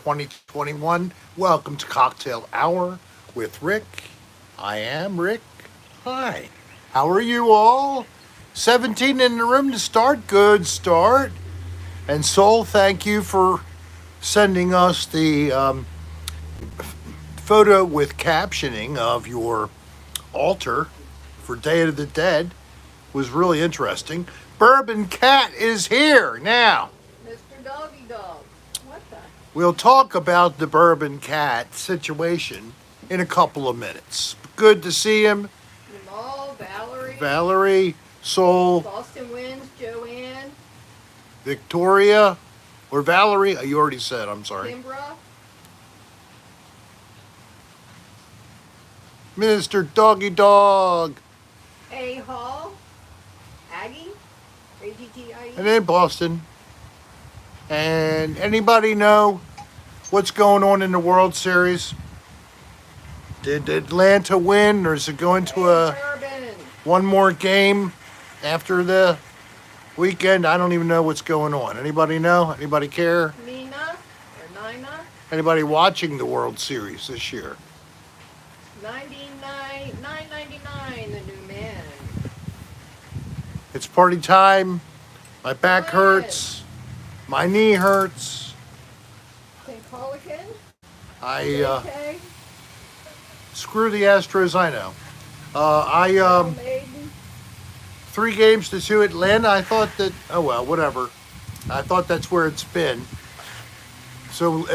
2021. Welcome to Cocktail Hour with Rick. I am Rick. Hi. How are you all? 17 in the room to start. Good start. And Soul, thank you for sending us the photo with captioning of your altar for Day of the Dead. Was really interesting. Bourbon Cat is here now. Mr. Doggy Dog. What the? We'll talk about the Bourbon Cat situation in a couple of minutes. Good to see him. Jamal, Valerie, Soul, Boston Winds, Joanne, Victoria, or Valerie. You already said, I'm sorry. Kimbra, Mr. Doggy Dog. A. Hall, Aggie, AGTIE. And then Boston. And anybody know what's going on in the World Series? Did Atlanta win, or is it going to one more game after the weekend? I don't even know what's going on. Anybody know? Anybody care? Nina or Nina? Anybody watching the World Series this year? 999, the new man. It's party time. My back hurts. My knee hurts. St. Colican? I screw the Astros. I know. 3-2 Atlanta. I thought that. Oh well, whatever. I thought that's where it's been. So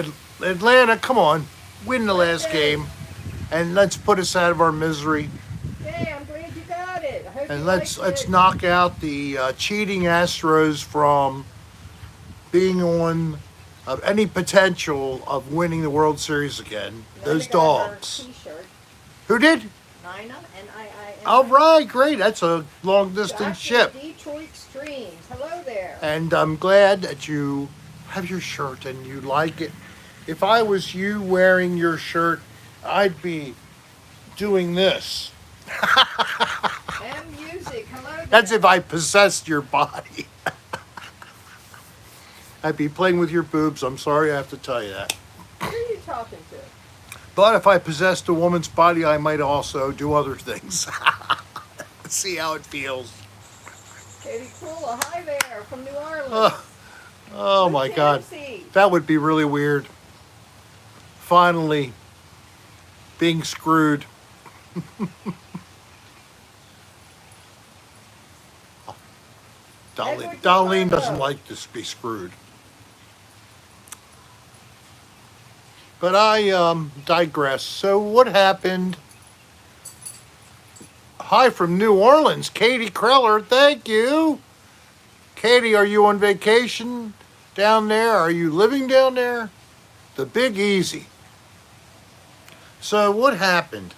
Atlanta, come on, win the last game, and let's put us out of our misery. Hey, I'm glad you got it. I hope And you let's liked it. knock out the cheating Astros from being on any potential of winning the World Series again. Those Nina got her dogs. T-shirt. Who did? Nina, N-I-I-N. All right, great. That's a long distance ship. Detroit Streams. Hello there. And I'm glad that you have your shirt and you like it. If I was you wearing your shirt, I'd be doing this. And music. Hello there. That's if I possessed your body. I'd be playing with your boobs. I'm sorry I have to tell you that. Who are you talking to? But if I possessed a woman's body, I might also do other things. See how it feels. Katie Kula, hi there from New Orleans. Oh my God. Tennessee. That would be really weird. Finally being screwed. Darlene doesn't like to be screwed. But I digress. So what happened? Hi from New Orleans, Katie Kreller. Thank you. Katie, are you on vacation down there? Are you living down there? The Big Easy. So what happened?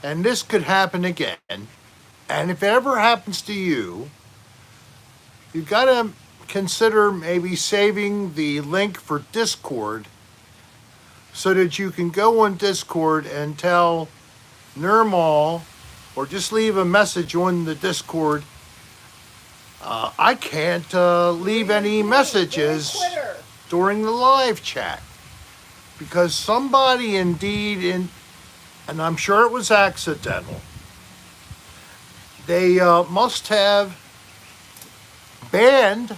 And this could happen again. And if it ever happens to you, you've got to consider maybe saving the link for Discord so that you can go on Discord and tell Nirmal, or just leave a message on the Discord. I can't leave any messages during the live chat because somebody indeed, and I'm sure it was accidental, they must have banned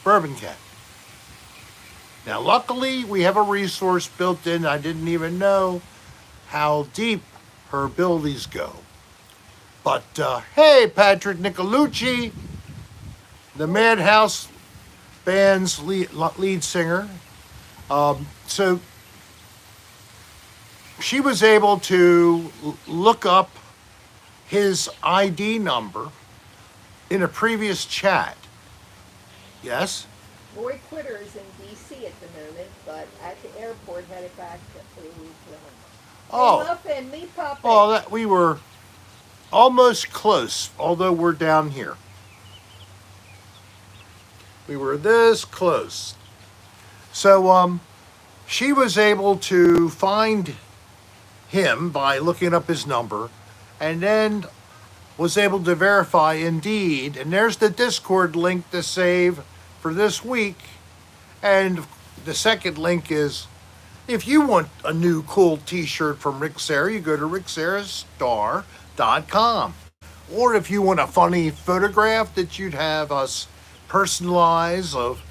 Bourbon Cat. Now, luckily, we have a resource built in. I didn't even know how deep her abilities go. But, hey, Patrick Nicolucci, the Madhouse Band's lead singer. So she was able to look up his ID number in a previous chat. Yes? Roy Quitter is in D.C. at the moment, but at the airport headed back to Oh. Muffin, me puppet. Oh, we were almost close, although we're down here. We were this close. So, she was able to find him by looking up his number, and then was able to verify indeed, and there's the Discord link to save for this week, And the second link is if you want a new cool t-shirt from Rick Serra, you go to rickserrastar.com. Or if you want a funny photograph that you'd have us personalize of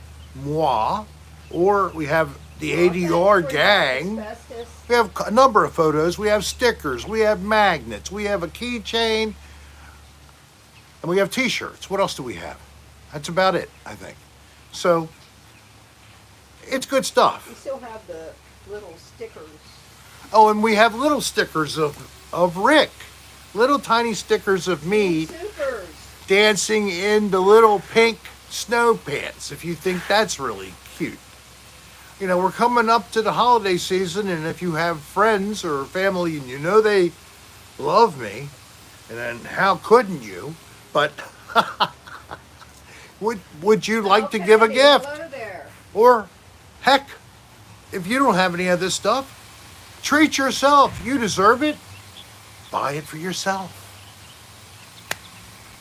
moi, or we have the ADR gang. We have a number of photos. We have stickers. We have magnets. We have a keychain. And we have t-shirts. What else do we have? That's about it, I think. So, it's good stuff. We still have the little stickers. Oh, and we have little stickers of Rick. Little tiny stickers of me Supers. dancing in the little pink snow pants, if you think that's really cute. You know, we're coming up to the holiday season, and if you have friends or family and you know they love me, and then how couldn't you? But would you like to give a gift? Hello there. Or, heck, if you don't have any of this stuff, treat yourself. You deserve it. Buy it for yourself.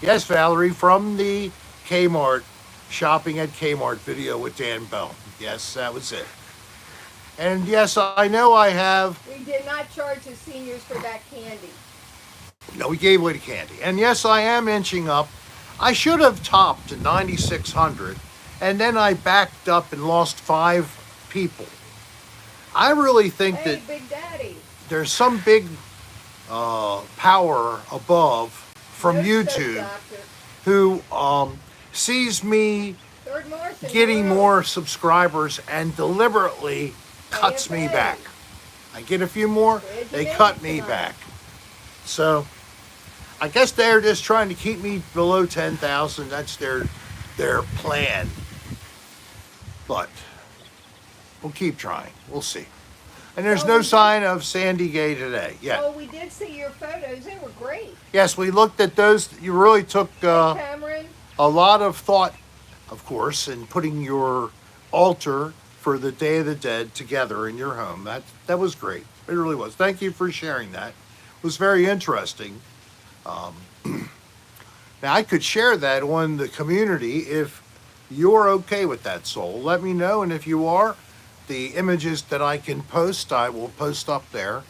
Yes, Valerie, from the Kmart, shopping at Kmart video with Dan Bell. Yes, that was it. And yes, I know I have. We did not charge the seniors for that candy. No, we gave away the candy. And yes, I am inching up. I should have topped to 9,600, and then I backed up and lost 5 people. I really think Hey, that Big Daddy. there's some big power above from YouTube Doctor. who sees me Third Morrison, getting hello. more subscribers and deliberately cuts me back. I get a few more, they cut me back. So I guess they're just trying to keep me below 10,000. That's their plan. But we'll keep trying. We'll see. And there's no sign of Sandy Gay today yet. Oh, we did see your photos. They were great. Yes, we looked at those. You really took Cameron. a lot of thought, of course, in putting your altar for the Day of the Dead together in your home. That was great. It really was. Thank you for sharing that. It was very interesting. Now, I could share that on the community if you're okay with that, Soul. Let me know, and if you are, the images that I can post, I will post up there.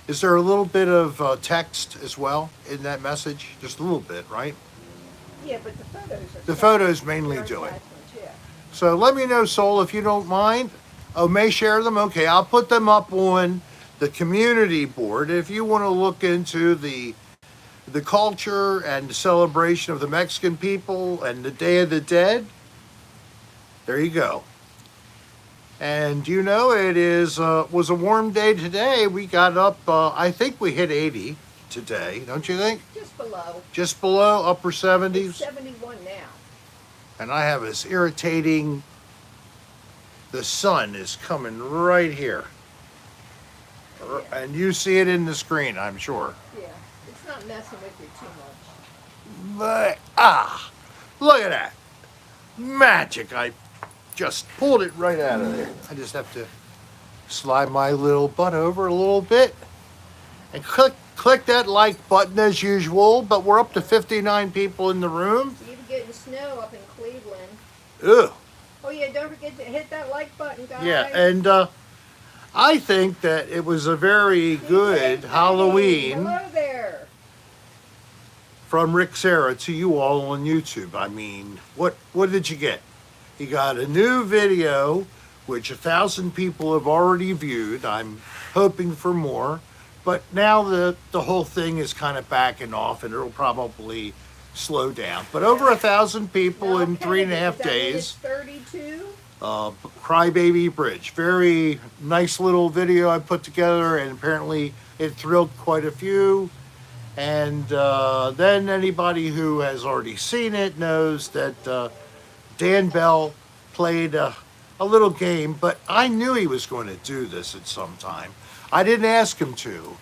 Is there a little bit of text as well in that message? Just a little bit, right? Yeah, but the photos are. The photos mainly They're do it. attachments, yeah. So let me know, Soul, if you don't mind. Oh, may share them? Okay, I'll put them up on the community board. If you want to look into the culture and the celebration of the Mexican people and the Day of the Dead, there you go. And you know, it was a warm day today. We got up, I think we hit 80 today, don't you think? Just below. Just below, upper It's 70s. 71 now. And I have this irritating, the sun is coming right here. And you see it in the screen, I'm sure. Yeah. It's not messing with you too much. But, look at that. Magic. I just pulled it right out of there. I just have to slide my little butt over a little bit and click that like button as usual. But we're up to 59 people in the room. So you're getting snow up in Cleveland. Ugh. Oh yeah, don't forget to hit that like button, guys. Yeah, and I think that it was a very good Halloween Hello there. from Rick Serra to you all on YouTube. I mean, what did you get? You got a new video, which 1,000 people have already viewed. I'm hoping for more. But now the whole thing is kind of backing off, and it'll probably slow down. But over 1,000 people in 3.5 days. 32. Crybaby Bridge. Very nice little video I put together, and apparently it thrilled quite a few. And then anybody who has already seen it knows that Dan Bell played a little game, but I knew he was going to do this at some time. I didn't ask him to.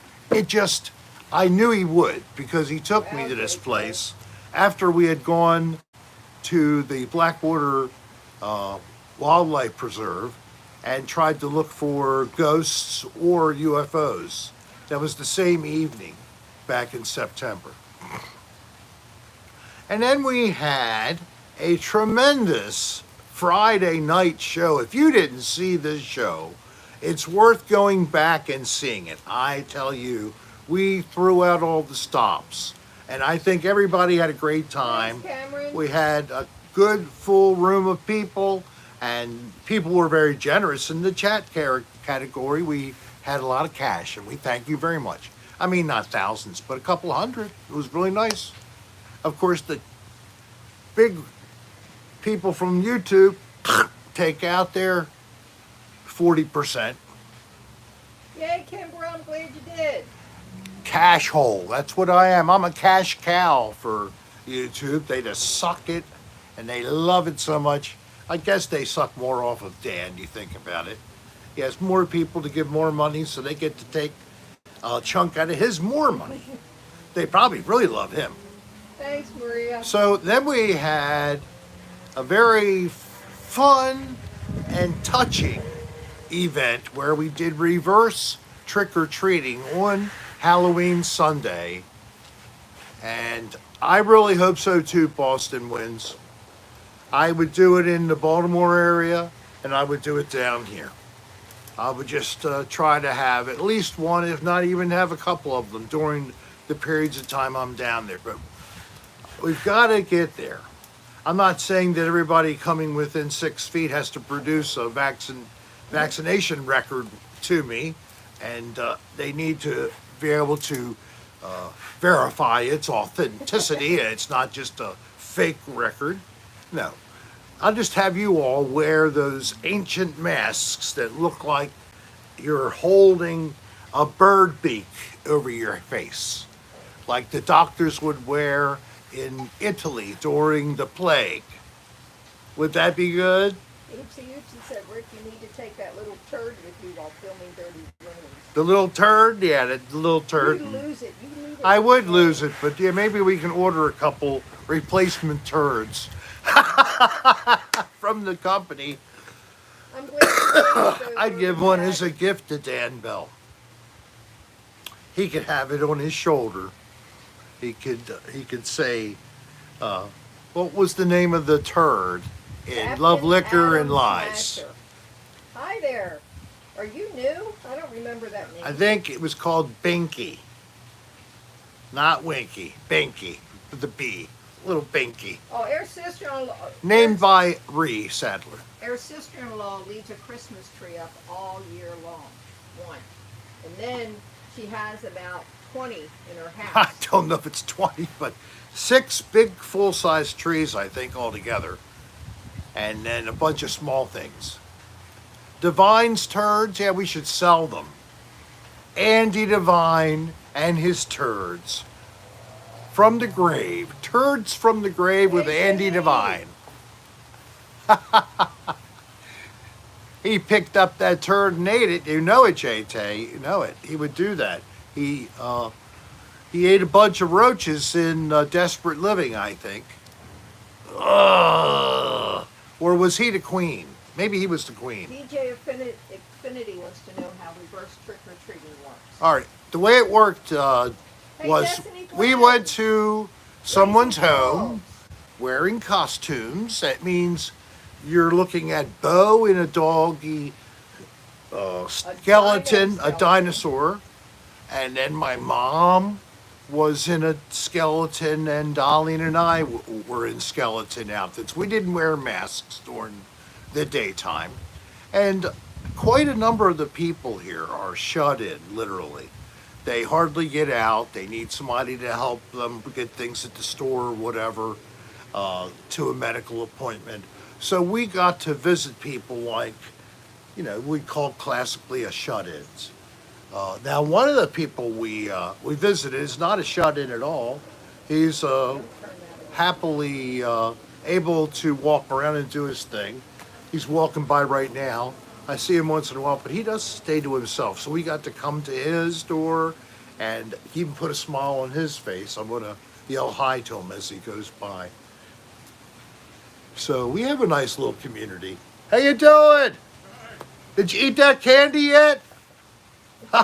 I knew he would, because he took me to this place after we had gone to the Blackwater Wildlife Preserve and tried to look for ghosts or UFOs. That was the same evening back in September. And then we had a tremendous Friday night show. If you didn't see this show, it's worth going back and seeing it. I tell you, we threw out all the stops. And I think everybody had a great time. Thanks, Cameron. We had a good full room of people, and people were very generous in the chat category. We had a lot of cash, and we thank you very much. I mean, not thousands, but a couple hundred. It was really nice. Of course, the big people from YouTube take out their 40%. Yay, Kimber, I'm glad you did. Cash hole. That's what I am. I'm a cash cow for YouTube. They just suck it, and they love it so much. I guess they suck more off of Dan, you think about it. He has more people to give more money, so they get to take a chunk out of his more money. They probably really love him. Thanks, Maria. So then we had a very fun and touching event where we did reverse trick-or-treating on Halloween Sunday, and I really hope so too. Boston wins. I would do it in the Baltimore area, and I would do it down here. I would just try to have at least one, if not even have a couple of them during the periods of time I'm down there. But we've got to get there. I'm not saying that everybody coming within 6 feet has to produce a vaccination record to me, and they need to be able to verify its authenticity. It's not just a fake record. No. I'll just have you all wear those ancient masks that look like you're holding a bird beak over your face, like the doctors would wear in Italy during the plague. Would that be good? Oopsie said, Rick, you need to take that little turd with you while filming Dirty Rooms. The little turd? Yeah, the little turd. You'd lose it. You need it. I would lose it, but yeah, maybe we can order a couple replacement turds from the company. I'm glad you I'd give one as a gift to Dan Bell. He could have it on his shoulder. He could say, what was the name of the turd in Captain Love, Liquor, Adam and Lies? Smasher. Hi there. Are you new? I don't remember that name. I think it was called Binky. Not Winky. Binky. With the B. Little Binky. Oh, our sister-in-law. Named by Ree Sadler. Our sister-in-law leaves a Christmas tree up all year long. One. And then she has about 20 in her I house. don't know if it's 20, but 6 big full-size trees, I think, altogether. And then a bunch of small things. Divine's turds, yeah, we should sell them. Andy Divine and his turds. From the grave. Turds from the grave with Andy Divine. He picked up that turd and ate it. You know it, JT. You know it. He would do that. He ate a bunch of roaches in Desperate Living, I think. Ugh. Or was he the queen? Maybe he was the queen. DJ Affinity wants to know how reverse trick-or-treating works. All right. The way it worked was Destiny, we go went ahead. to someone's Raise the home balls. wearing costumes. That means you're looking at Bo in a doggy skeleton, a dinosaur. And then my mom was in a skeleton, and Darlene and I were in skeleton outfits. We didn't wear masks during the daytime. And quite a number of the people here are shut in, literally. They hardly get out. They need somebody to help them get things at the store or whatever, to a medical appointment. So we got to visit people like, we call classically a shut-ins. Now, one of the people we visited is not a shut-in at all. He's happily able to walk around and do his thing. He's walking by right now. I see him once in a while, but he does stay to himself. So we got to come to his door and even put a smile on his face. I'm going to yell hi to him as he goes by. So we have a nice little community. How you doing? Did you eat that candy yet? You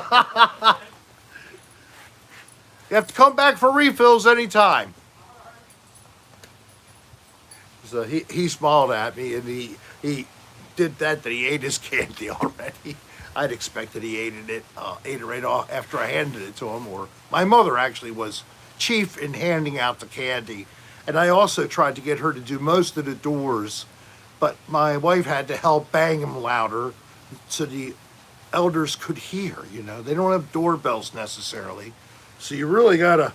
have to come back for refills anytime. So he smiled at me, and he did that he ate his candy already. I'd expected he ate it right off after I handed it to him. Or my mother actually was chief in handing out the candy, and I also tried to get her to do most of the doors, but my wife had to help bang them louder so the elders could hear. You know, they don't have doorbells necessarily, so you really gotta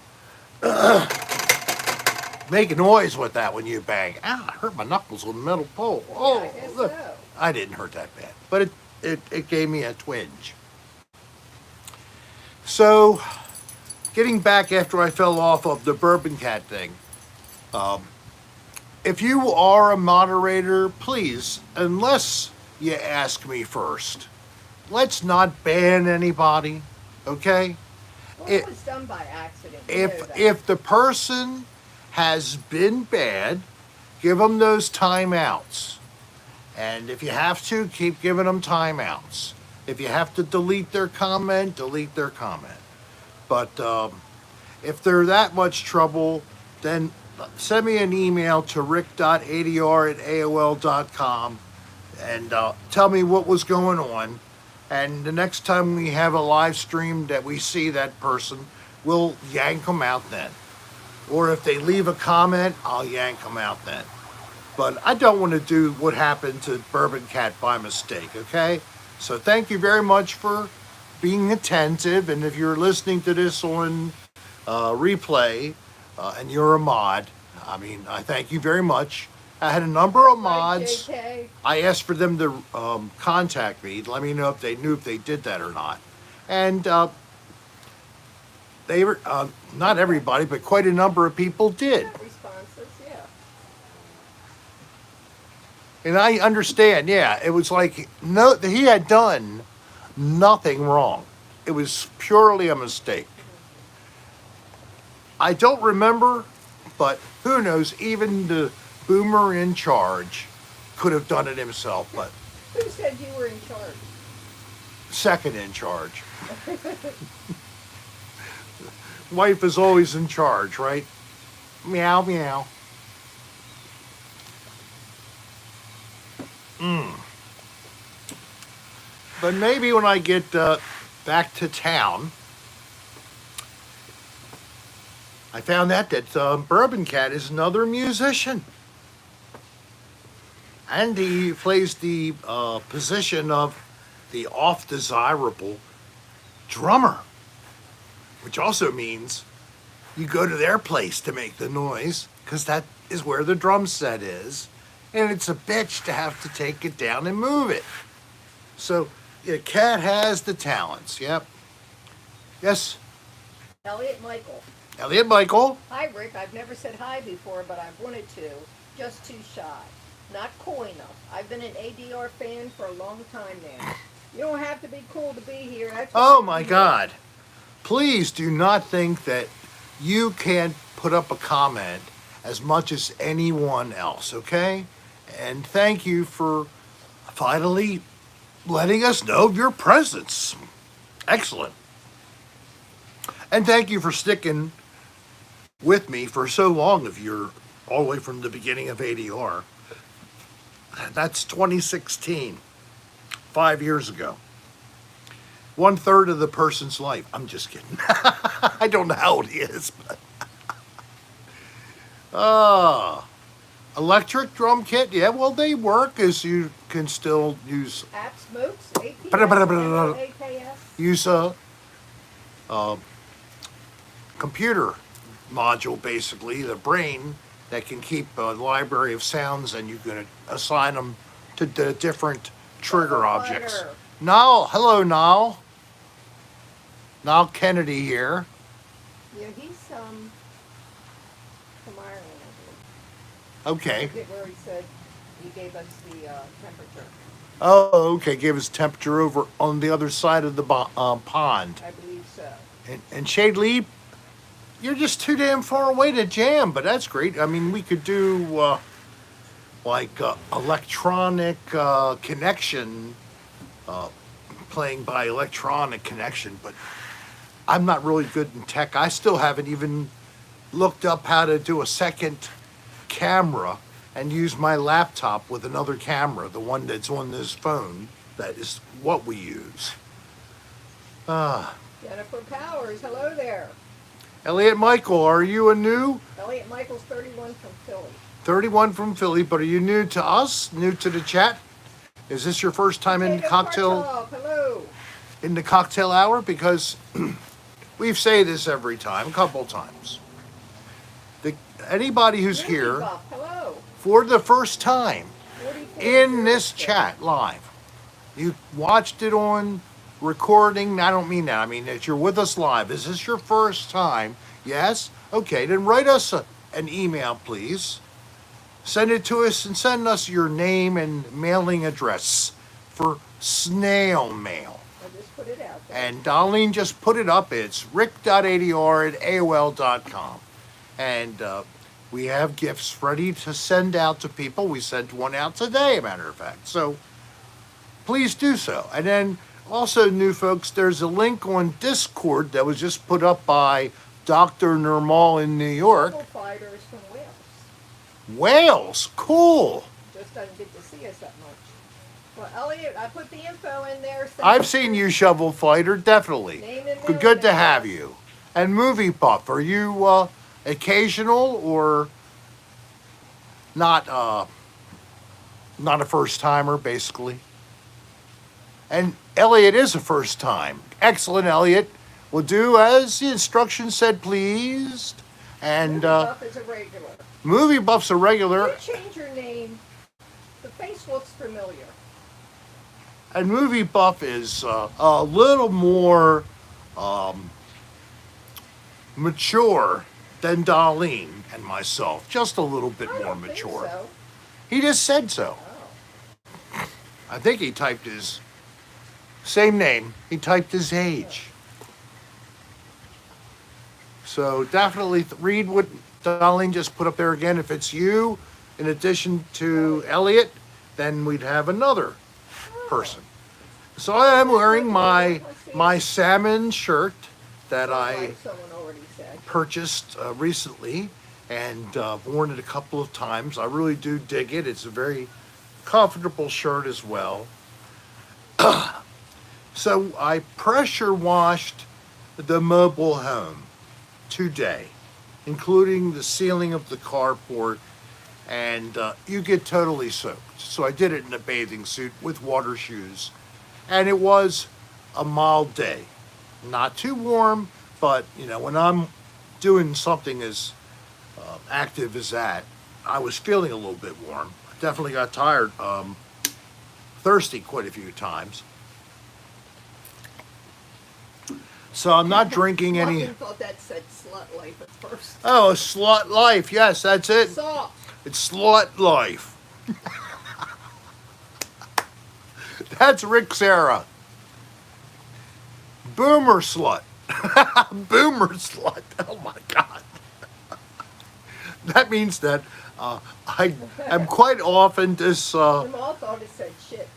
make a noise with that when you bang. Ow, I hurt my knuckles on the metal pole. Oh, I guess look. so. I didn't hurt that bad, but it gave me a twinge. So, getting back after I fell off of the Bourbon Cat thing, if you are a moderator, please, unless you ask me first, let's not ban anybody, okay? Well, It- it was done by accident. You know that. if the person has been bad, give them those timeouts. And if you have to, keep giving them timeouts. If you have to delete their comment, delete their comment. But if they're that much trouble, then send me an email to rick.adr@aol.com and tell me what was going on. And the next time we have a live stream that we see that person, we'll yank them out then. Or if they leave a comment, I'll yank them out then. But I don't want to do what happened to Bourbon Cat by mistake, okay? So thank you very much for being attentive. And if you're listening to this on replay and you're a mod, I mean, I thank you very much. I had a number of mods. Right, JK? I asked for them to contact me, let me know if they knew if they did that or not. And they were, not everybody, but quite a number of people did. Responses, yeah. And I understand, yeah, it was like, no, he had done nothing wrong. It was purely a mistake. I don't remember, but who knows, even the boomer in charge could have done it himself, but Who said you were in charge? second in charge. Wife is always in charge, right? Meow, meow. But maybe when I get back to town, I found out that Bourbon Cat is another musician. And he plays the position of the off-desirable drummer, which also means you go to their place to make the noise, because that is where the drum set is. And it's a bitch to have to take it down and move it. So, yeah, Cat has the talents, yep. Yes, Elliot Michael. Elliot Michael. Hi, Rick. I've never said hi before, but I've wanted to. Just too shy. Not cool enough. I've been an ADR fan for a long time now. You don't have to be cool to be here. That's Oh my God. Please do not think that you can't put up a comment as much as anyone else, okay? And thank you for finally letting us know of your presence. Excellent. And thank you for sticking with me for so long if you're all the way from the beginning of ADR. That's 2016, 5 years ago. 1/3 of the person's life. I'm just kidding. I don't know how it is, but. Electric drum kit. Yeah, well, they work as you can still use Apps, MOOCs, APS, AKS. use a computer module, basically, the brain that can keep a library of sounds, and you can assign them to the different trigger objects. Fighter. Niall, hello, Niall. Niall Kennedy here. Yeah, he's from Ireland, I Okay. believe. Where he said he gave us the temperature. Oh, okay. Give us temperature over on the other side of the pond. I believe so. And Shade Lee, you're just too damn far away to jam, but that's great. I mean, we could do electronic connection, playing by electronic connection, but I'm not really good in tech. I still haven't even looked up how to do a second camera and use my laptop with another camera, the one that's on this phone. That is what we use. Jennifer Powers, hello there. Elliot Michael, are you a new? Elliot Michael's 31 from Philly. 31 from Philly, but are you new to us? New to the chat? Is this your first time in Hello. in the cocktail hour? Because we say this every time, a couple times. Anybody who's Movie here Buff, hello. for the first time 44 in this birthday. chat live, you watched it on recording. I don't mean that. I mean that you're with us live. Is this your first time? Yes? Okay, then write us an email, please. Send it to us and send us your name and mailing address for snail mail. I just put it out there. And Darlene just put it up. It's rick.adr@aol.com. And we have gifts ready to send out to people. We sent one out today, a matter of fact. So please do so. And then also, new folks, there's a link on Discord that was just put up by Dr. Nirmal in New York. Fighters from Wales. Wales, cool. Just doesn't get to see us that much. Well, Elliot, I put the info in there. I've seen you, Shovel Fighter, definitely. Name and Good mailing to have address. you. And Movie Buff, are you occasional or not a first timer, basically? And Elliot is a first time. Excellent, Elliot. We'll do as the instructions said, please. And Movie Buff is a regular. Movie Buff's a regular. You change your name. The face looks familiar. And Movie Buff is a little more mature than Darlene and myself. Just a little bit I more don't think mature. so. He just said so. Oh. I think he typed his same name. He typed his age. So definitely read what Darlene just put up there again. If it's you, in addition to Elliot, then we'd have another person. So I am wearing my salmon shirt that I Like someone already said. purchased recently and worn it a couple of times. I really do dig it. It's a very comfortable shirt as well. So I pressure washed the mobile home today, including the ceiling of the carport, and you get totally soaked. So I did it in a bathing suit with water shoes, and it was a mild day. Not too warm, but you know, when I'm doing something as active as that, I was feeling a little bit warm. I definitely got tired, thirsty quite a few times. So I'm not drinking any. I thought that said slut life at first. Oh, slut life. Yes, that's it. Soft. It's slut life. That's Rick Serra. Boomer slut. Boomer slut. Oh my God. That means that I am quite often this Jamal thought it said shit.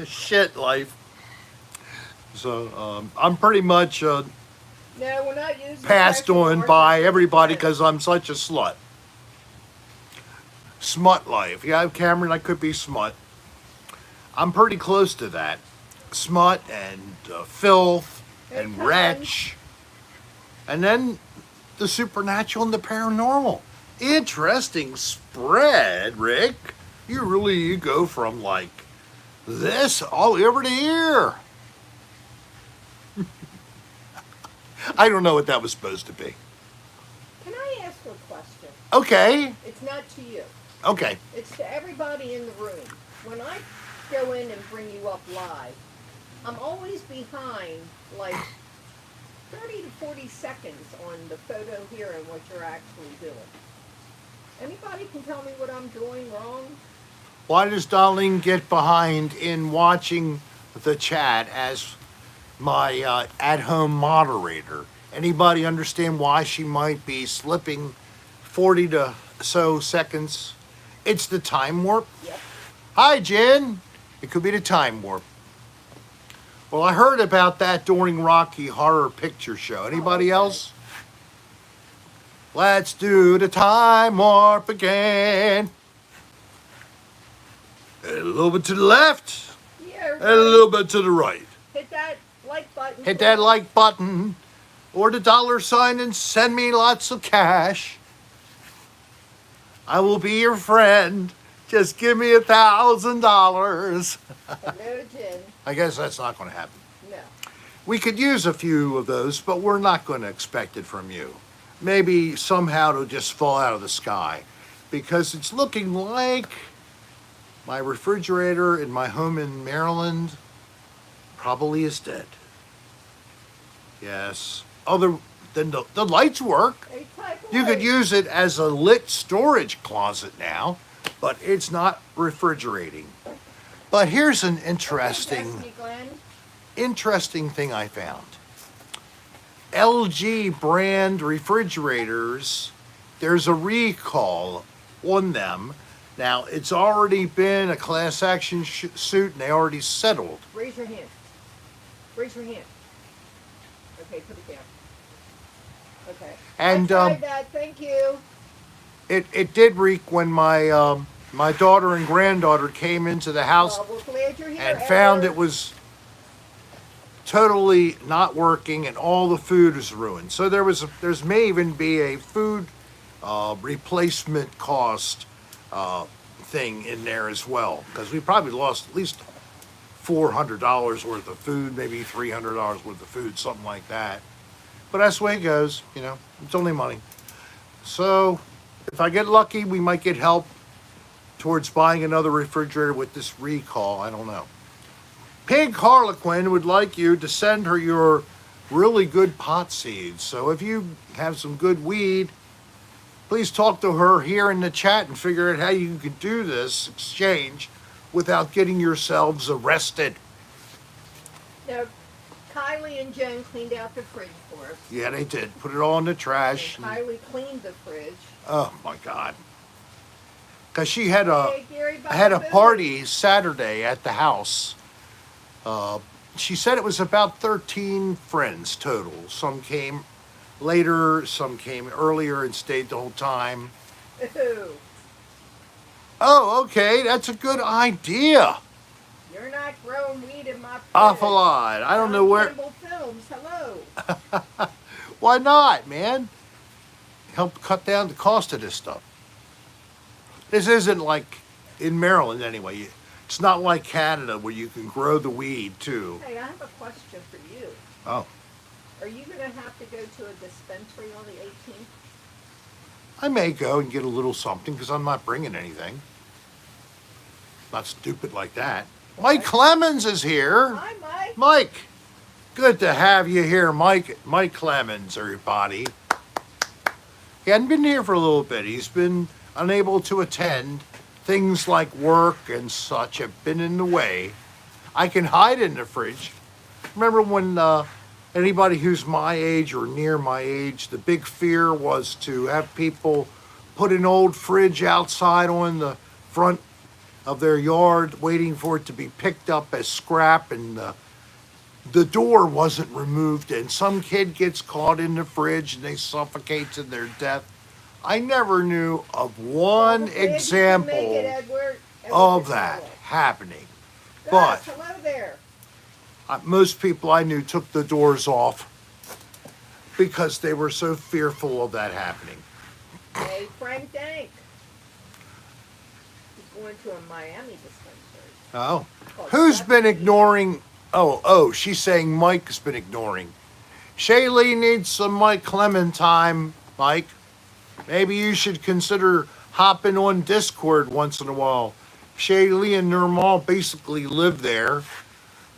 shit life. So I'm pretty much No, we're not using passed pressure on washers. by everybody because I'm such a slut. Smut life. Yeah, Cameron, I could be smut. I'm pretty close to that. Smut and filth and Hey, wretch. And then the supernatural and the paranormal. Interesting spread, Rick. You go from like this all over to here. I don't know what that was supposed to be. Can I ask a question? Okay. It's not to you. Okay. It's to everybody in the room. When I go in and bring you up live, I'm always behind like 30 to 40 seconds on the photo here and what you're actually doing. Anybody can tell me what I'm doing wrong? Why does Darlene get behind in watching the chat as my at-home moderator? Anybody understand why she might be slipping 40 to so seconds? It's the time warp. Yep. Hi, Jen. It could be the time warp. Well, I heard about that during Rocky Horror Picture Show. Anybody okay. else? Let's do the time warp again. A little bit to the left, Yeah, and a little bit to the right. hit that like button. Hit that like button or the $sign and send me lots of cash. I will be your friend. Just give me $1,000. Hello, Jen. I guess that's not going to happen. No. We could use a few of those, but we're not going to expect it from you. Maybe somehow it'll just fall out of the sky, because it's looking like my refrigerator in my home in Maryland probably is dead. Yes. Other than the lights work. Hey, type You could away. use it as a lit storage closet now, but it's not refrigerating. But here's an interesting Destiny Glenn. interesting thing I found. LG brand refrigerators, there's a recall on them. Now, it's already been a class action suit and they already settled. Raise your hand. Raise your hand. Okay, put it down. Okay. And I tried that. Thank you. it did reek when my daughter and granddaughter came into the house Well, we're glad you're here. and found Edward. it was totally not working and all the food is ruined. So there's may even be a food replacement cost thing in there as well, because we probably lost at least $400 worth of food, maybe $300 worth of food, something like that. But that's the way it goes, you know. It's only money. So if I get lucky, we might get help towards buying another refrigerator with this recall. I don't know. Pig Harlequin would like you to send her your really good pot seeds. So if you have some good weed, please talk to her here in the chat and figure out how you can do this exchange without getting yourselves arrested. Now, Kylie and Jen cleaned out the fridge for us. Yeah, they did. Put it all in the trash. And Kylie cleaned the fridge. Oh my God. Because she had Hey, Gary, I had a Bobby, party Saturday at the house. She said it was about 13 friends total. Some came later, some came earlier and stayed the whole time. Ooh, Oh, okay, that's a good idea. you're not growing weed in my fridge. Awful lot. I don't know where. Campbell Films, hello. Why not, man? Help cut down the cost of this stuff. This isn't like in Maryland anyway. It's not like Canada where you can grow the weed too. Hey, I have a question for you. Oh, Are you going to have to go to a dispensary on the 18th? I may go and get a little something because I'm not bringing anything. Not stupid like that. Mike Clemens is here. Hi, Mike. Mike, good to have you here, Mike. Mike Clemens, everybody. He hadn't been here for a little bit. He's been unable to attend. Things like work and such have been in the way. I can hide in the fridge. Remember when anybody who's my age or near my age, the big fear was to have people put an old fridge outside on the front of their yard waiting for it to be picked up as scrap, and the door wasn't removed and some kid gets caught in the fridge and they suffocate to their death. I never knew of one Well, glad you can example make it, Edward. of that happening. Gus, But hello there. most people I knew took the doors off because they were so fearful of that happening. Hey, Frank Dank. He's going to a Miami dispensary. Oh, called who's been Dusty. ignoring? Oh, she's saying Mike's been ignoring. Shaylee needs some Mike Clementine, Mike. Maybe you should consider hopping on Discord once in a while. Shaylee and Nirmal basically live there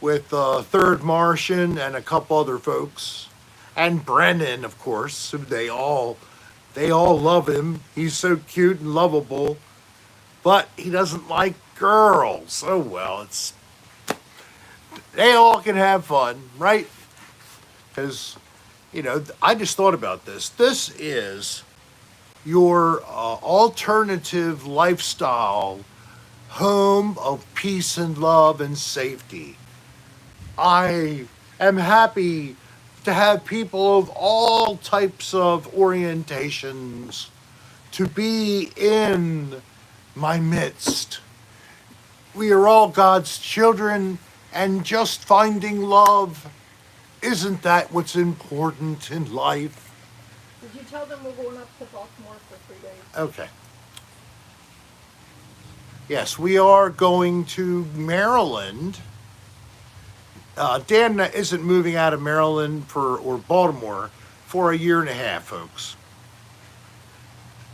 with Third Martian and a couple other folks. And Brennan, of course, who they all love him. He's so cute and lovable. But he doesn't like girls. Oh well, they all can have fun, right? Because, I just thought about this. This is your alternative lifestyle home of peace and love and safety. I am happy to have people of all types of orientations to be in my midst. We are all God's children, and just finding love, isn't that what's important in life? Did you tell them we're going up to Baltimore for 3 days? Okay. Yes, we are going to Maryland. Dan isn't moving out of Maryland or Baltimore for a year and a half, folks.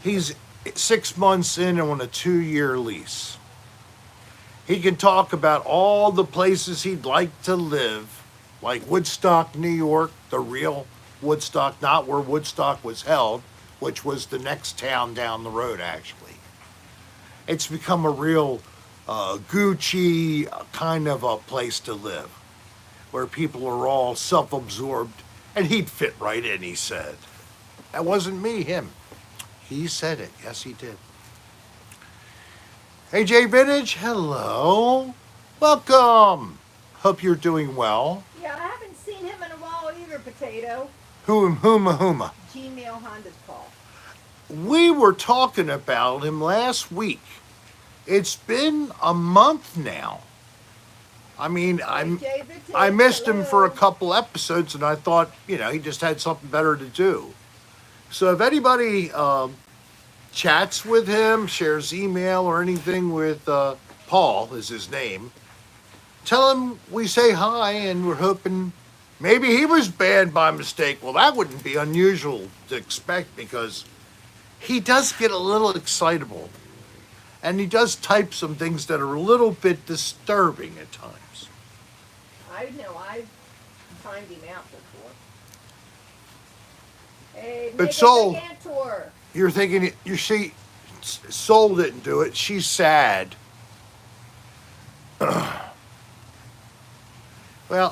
He's 6 months in on a 2-year lease. He can talk about all the places he'd like to live, like Woodstock, New York, the real Woodstock, not where Woodstock was held, which was the next town down the road, actually. It's become a real Gucci kind of a place to live, where people are all self-absorbed, and he'd fit right in, he said. That wasn't me, him. He said it. Yes, he did. Hey, Jay Vintage, hello. Welcome. Hope you're doing well. Yeah, I haven't seen him in a while either, Potato. Huma. Gmail Honda's call. We were talking about him last week. It's been a month now. I mean, I missed him for a couple episodes, and I thought, he just had something better to do. So if anybody chats with him, shares email or anything with Paul, is his name, tell him we say hi, and we're hoping maybe he was banned by mistake. Well, that wouldn't be unusual to expect, because he does get a little excitable. And he does type some things that are a little bit disturbing at times. I know, I've timed him out before. Hey, but Soul, tour. You're thinking, you see, Soul didn't do it. She's sad. Well,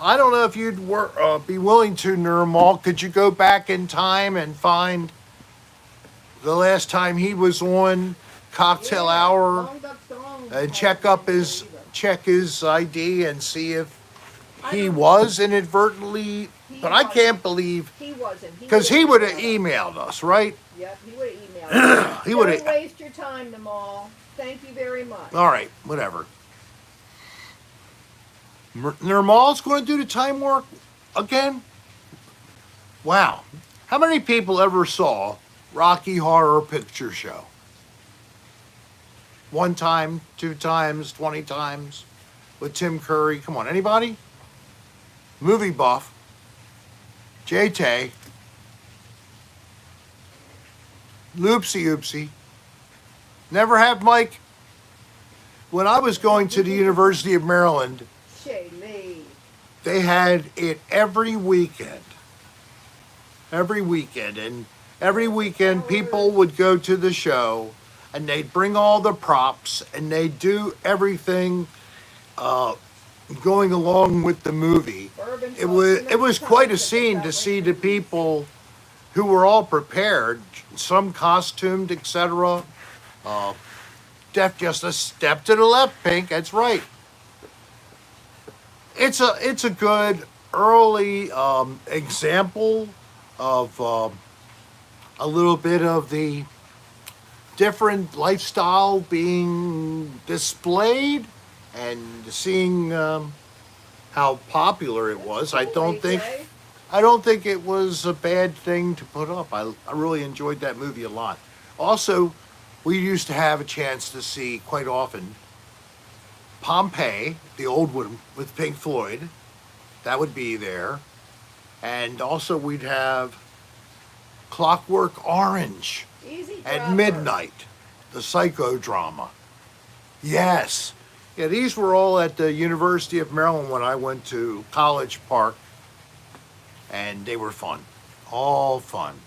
I don't know if you'd be willing to, Nirmal. Could you go back in time and find the last time he was on Cocktail Hour and check his ID and see if he was inadvertently, but I can't believe he wasn't, because he would have emailed us, right? Yep, he would have emailed us. He would have. Don't waste your time, Namal. Thank you very much. All right, whatever. Nirmal's going to do the time work again? Wow. How many people ever saw Rocky Horror Picture Show? 1 time, 2 times, 20 times with Tim Curry. Come on, anybody? Movie buff. J-Tay. Loopsy oopsie. Never have, Mike. When I was going to the University of Maryland, they had it every weekend. Every weekend. And every weekend people would go to the show and they'd bring all the props and they'd do everything going along with the movie. It was quite a scene to see the people who were all prepared, some costumed, etc. Just a step to the left, Pink. That's right. It's a good early example of a little bit of the different lifestyle being displayed and seeing how popular it was. I don't think it was a bad thing to put up. I really enjoyed that movie a lot. Also, we used to have a chance to see quite often Pompeii, the old one with Pink Floyd. That would be there. And also we'd have Clockwork Orange at midnight, the psychodrama. Yes. Yeah, these were all at the University of Maryland when I went to College Park, and they were fun. All fun.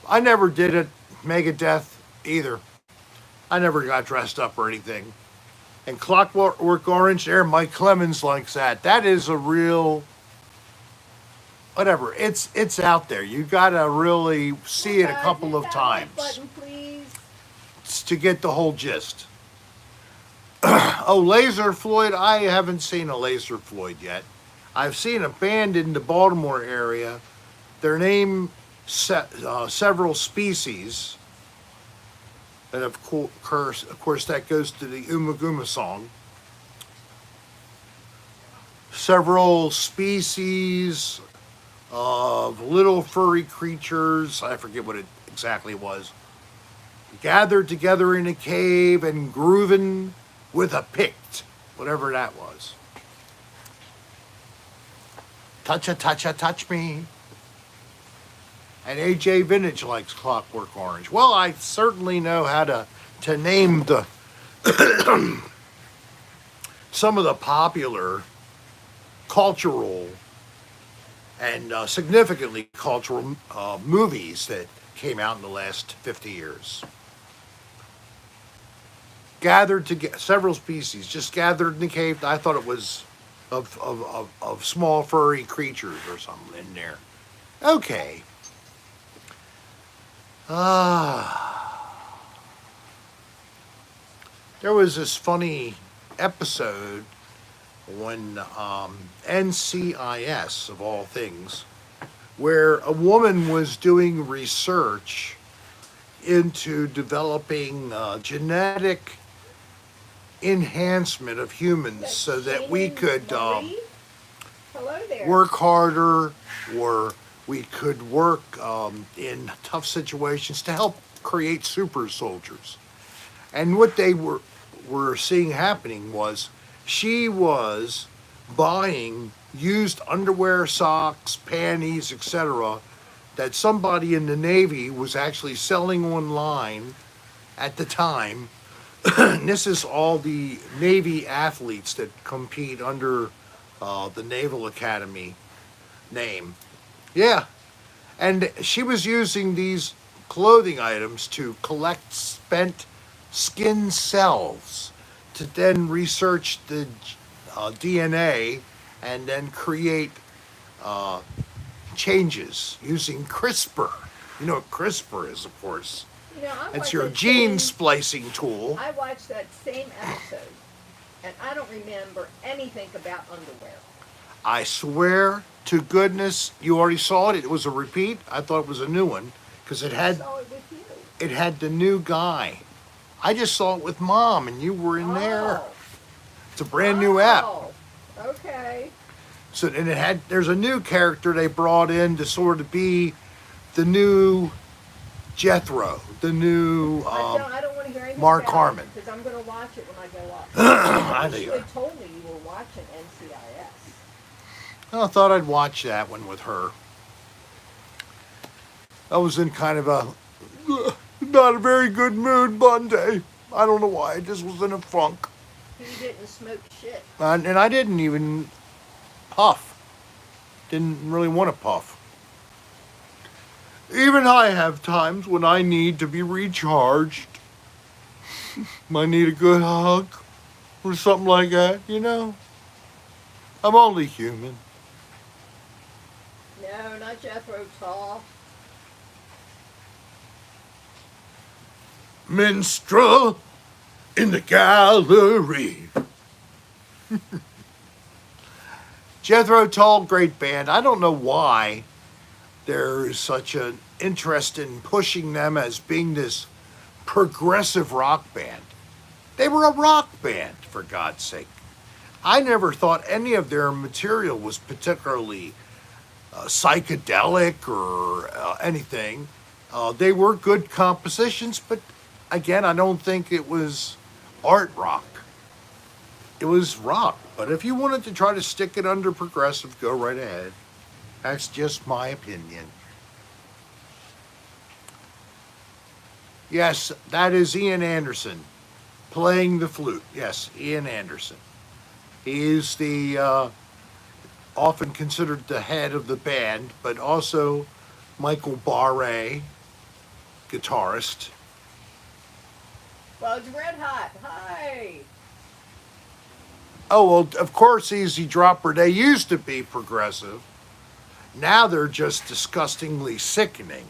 I never did it, Megadeth, either. I never got dressed up or anything. And Clockwork Orange, there, Mike Clemens likes that. That is a real, whatever. It's out there. You gotta really see it a couple of times to get the whole gist. Oh, Laser Floyd. I haven't seen a Laser Floyd yet. I've seen a band in the Baltimore area. Their name several species, and of course, that goes to the Uma Guma song. Several species of little furry creatures, I forget what it exactly was, gathered together in a cave and grooving with a pict, whatever that was. Touch me. And AJ Vintage likes Clockwork Orange. Well, I certainly know how to name the some of the popular cultural and significantly cultural movies that came out in the last 50 years. Gathered together, several species just gathered in the cave. I thought it was of small furry creatures or something in there. Okay. There was this funny episode when NCIS, of all things, where a woman was doing research into developing genetic enhancement of humans so that we could work harder, or we could work in tough situations to help create super soldiers. And what they were seeing happening was she was buying used underwear, socks, panties, etc., that somebody in the Navy was actually selling online at the time. And this is all the Navy athletes that compete under the Naval Academy name. Yeah. And she was using these clothing items to collect spent skin cells to then research the DNA and then create changes using CRISPR. You know what CRISPR is, of course. It's your gene splicing tool. I watched that same episode, and I don't remember anything about underwear. I swear to goodness, you already saw it. It was a repeat. I thought it was a new one because it had it had the new guy. I just saw it with Mom, and you were in there. It's a brand new app. Okay. So, and there's a new character they brought in to sort of be the new Jethro, the new I don't want to hear anything Mark about Harmon. Because I'm going to watch it when I go up. I know you You told me you were watching NCIS. I thought I'd watch that one with her. I was in kind of a not a very good mood Monday. I don't know why. I just was in a funk. You didn't smoke shit. And I didn't even puff. Didn't really want to puff. Even I have times when I need to be recharged. I need a good hug or something like that, you know? I'm only human. No, not Jethro Tull. Minstrel in the gallery. Jethro Tull, great band. I don't know why there is such an interest in pushing them as being this progressive rock band. They were a rock band, for God's sake. I never thought any of their material was particularly psychedelic or anything. They were good compositions, but again, I don't think it was art rock. It was rock. But if you wanted to try to stick it under progressive, go right ahead. That's just my opinion. Yes, that is Ian Anderson playing the flute. Yes, Ian Anderson. He is the often considered the head of the band, but also Michael Barre, guitarist. Well, it's red hot. Hi. Oh, well, of course, Easy Dropper, they used to be progressive. Now they're just disgustingly sickening.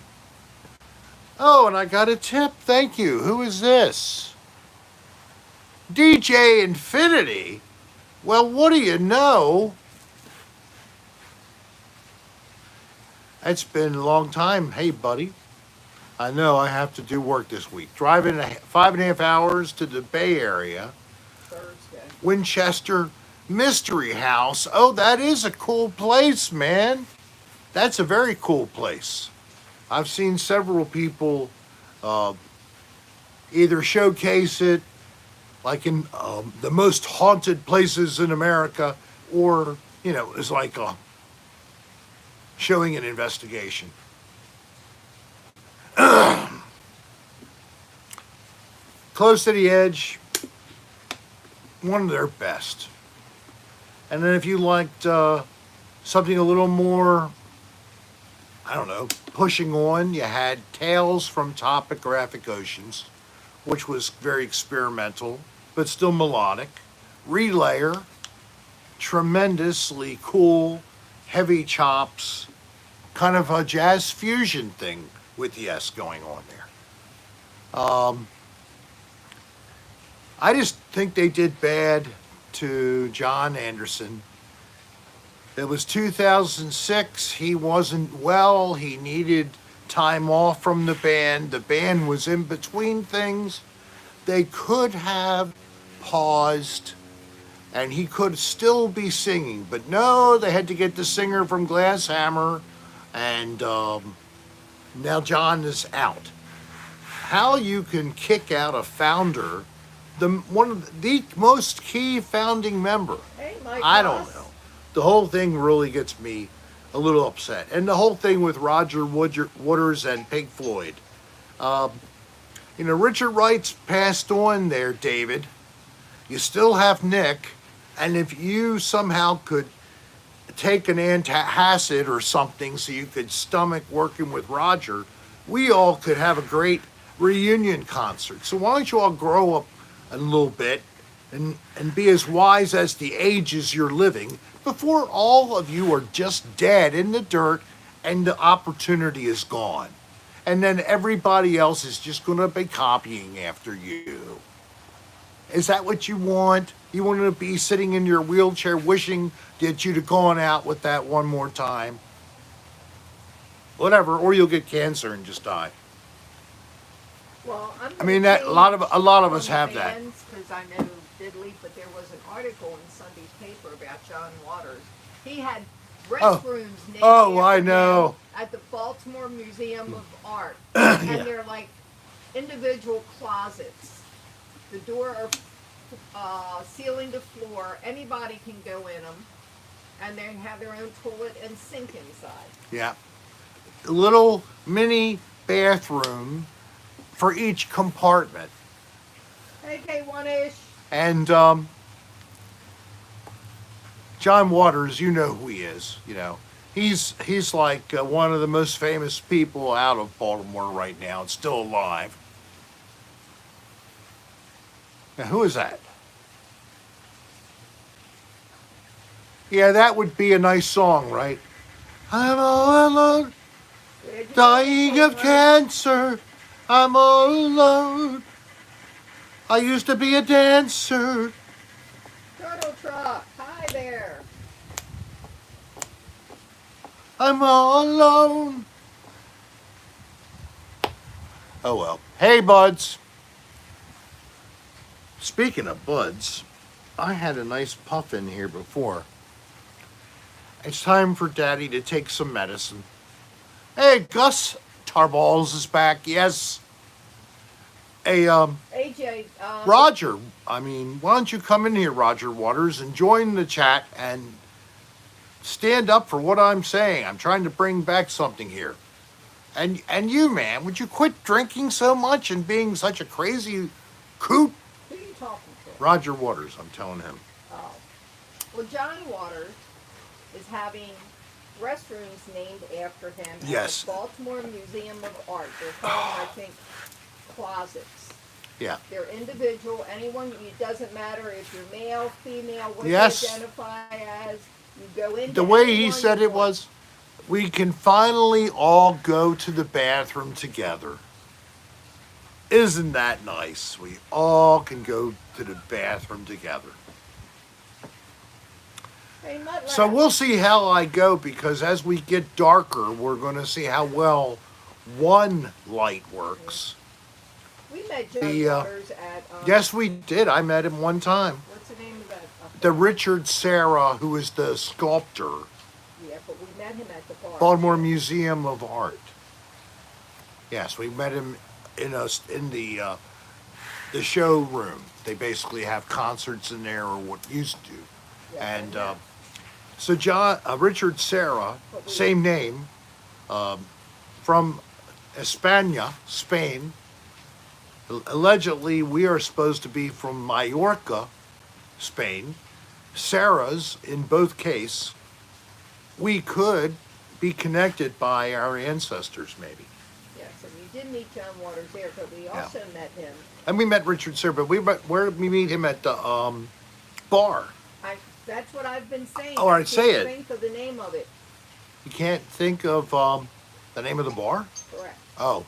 Oh, and I got a tip. Thank you. Who is this? DJ Infinity? Well, what do you know? It's been a long time. Hey, buddy. I know I have to do work this week. Driving 5.5 hours to the Bay Area, Thursday. Winchester Mystery House. Oh, that is a cool place, man. That's a very cool place. I've seen several people uh, either showcase it, like in the most haunted places in America, or, it's like showing an investigation. Close to the Edge, one of their best. And then if you liked something a little more, I don't know, pushing on, you had Tales from Topographic Oceans, which was very experimental, but still melodic. Relayer, tremendously cool, heavy chops, kind of a jazz fusion thing with the S going on there. I just think they did bad to John Anderson. It was 2006. He wasn't well. He needed time off from the band. The band was in between things. They could have paused and he could still be singing, but no, they had to get the singer from Glass Hammer, and now John is out. How you can kick out a founder, one of the most key founding member? Hey, Mike. I don't know. The whole thing really gets me a little upset, and the whole thing with Roger Waters and Pink Floyd. Richard Wright's passed on there, David. You still have Nick, and if you somehow could take an antacid or something so you could stomach working with Roger, we all could have a great reunion concert. So why don't you all grow up a little bit and be as wise as the ages you're living before all of you are just dead in the dirt and the opportunity is gone. And then everybody else is just going to be copying after you. Is that what you want? You want to be sitting in your wheelchair wishing that you'd have gone out with that one more time? Whatever, or you'll get cancer and just die. Well, I mean, that a lot of us have that. Because I know diddly, but there was an article in Sunday's paper about John Waters. He had restrooms named I after know. him at the Baltimore Museum of Art, and they're like individual closets. The door are ceiling to floor. Anybody can go in them, and they have their own toilet and sink inside. Yeah, a little mini bathroom for each compartment. Hey, K1-ish. And John Waters, you know who he is. He's like one of the most famous people out of Baltimore right now. It's still alive. Now, who is that? Yeah, that would be a nice song, right? I'm all alone, dying of cancer. I'm all alone. I used to be a dancer. Turtle Truck, hi there. I'm all alone. Oh well. Hey, buds. Speaking of buds, I had a nice puff in here before. It's time for Daddy to take some medicine. Hey, Gus Tarballs is back. Yes. Hey, AJ. Roger. I mean, why don't you come in here, Roger Waters, and join the chat and stand up for what I'm saying. I'm trying to bring back something here. And you, man, would you quit drinking so much and being such a crazy coot? Who are you talking to? Roger Waters, I'm telling him. Oh. Well, John Waters is having restrooms named after him Yes. at the Baltimore Museum of Art. They're called, I think, closets. Yeah. They're individual. Anyone, it doesn't matter if you're male, female, what Yes. you identify as. You go into The way he anyone said you it want. was, we can finally all go to the bathroom together. Isn't that nice? We all can go to the bathroom together. Hey, Mutt So left. we'll see how I go, because as we get darker, we're going to see how well one light works. We met John The Waters at, Yes, we did. I met him one time. what's the name of that? The Richard Serra, who is the sculptor, Yeah, but we met him at the bar. Baltimore Museum of Art. Yes, we met him in the showroom. They basically have concerts in there, or what used to. Yeah, And yeah. so Richard Serra, same name, from España, Spain. Allegedly, we are supposed to be from Mallorca, Spain. Sarah's, in both cases, we could be connected by our ancestors, maybe. Yes, and you did meet John Waters there, but we also met him. And we met Richard Serra, but where did we meet him? At the bar. That's what I've been saying. All right, I say can't it. think of the name of it. You can't think of the name of the bar? Correct. Oh,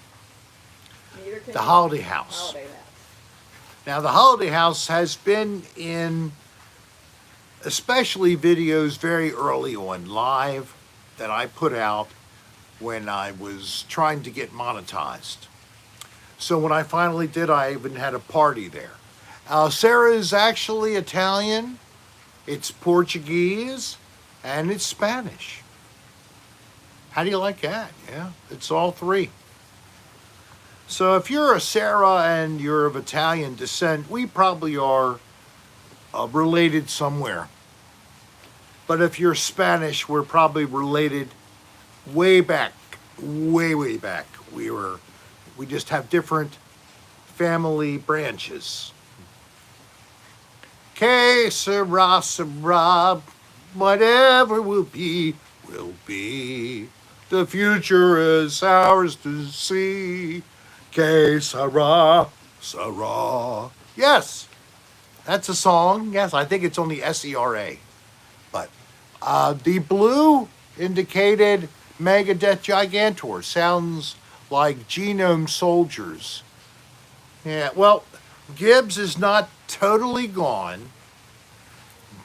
Neither can the you. Holiday House. Holiday House. Now, the Holiday House has been in especially videos very early on, live, that I put out when I was trying to get monetized. So when I finally did, I even had a party there. Sarah is actually Italian, it's Portuguese, and it's Spanish. How do you like that? Yeah, it's all three. So if you're a Sarah and you're of Italian descent, we probably are related somewhere. But if you're Spanish, we're probably related way back, way back. We just have different family branches. Que sera, sera, whatever will be, will be. The future is ours to see. Que sera, sera. Yes, that's a song. Yes, I think it's only SERA. But the blue indicated Megadeth Gigantor. Sounds like Genome Soldiers. Yeah, well, Gibbs is not totally gone.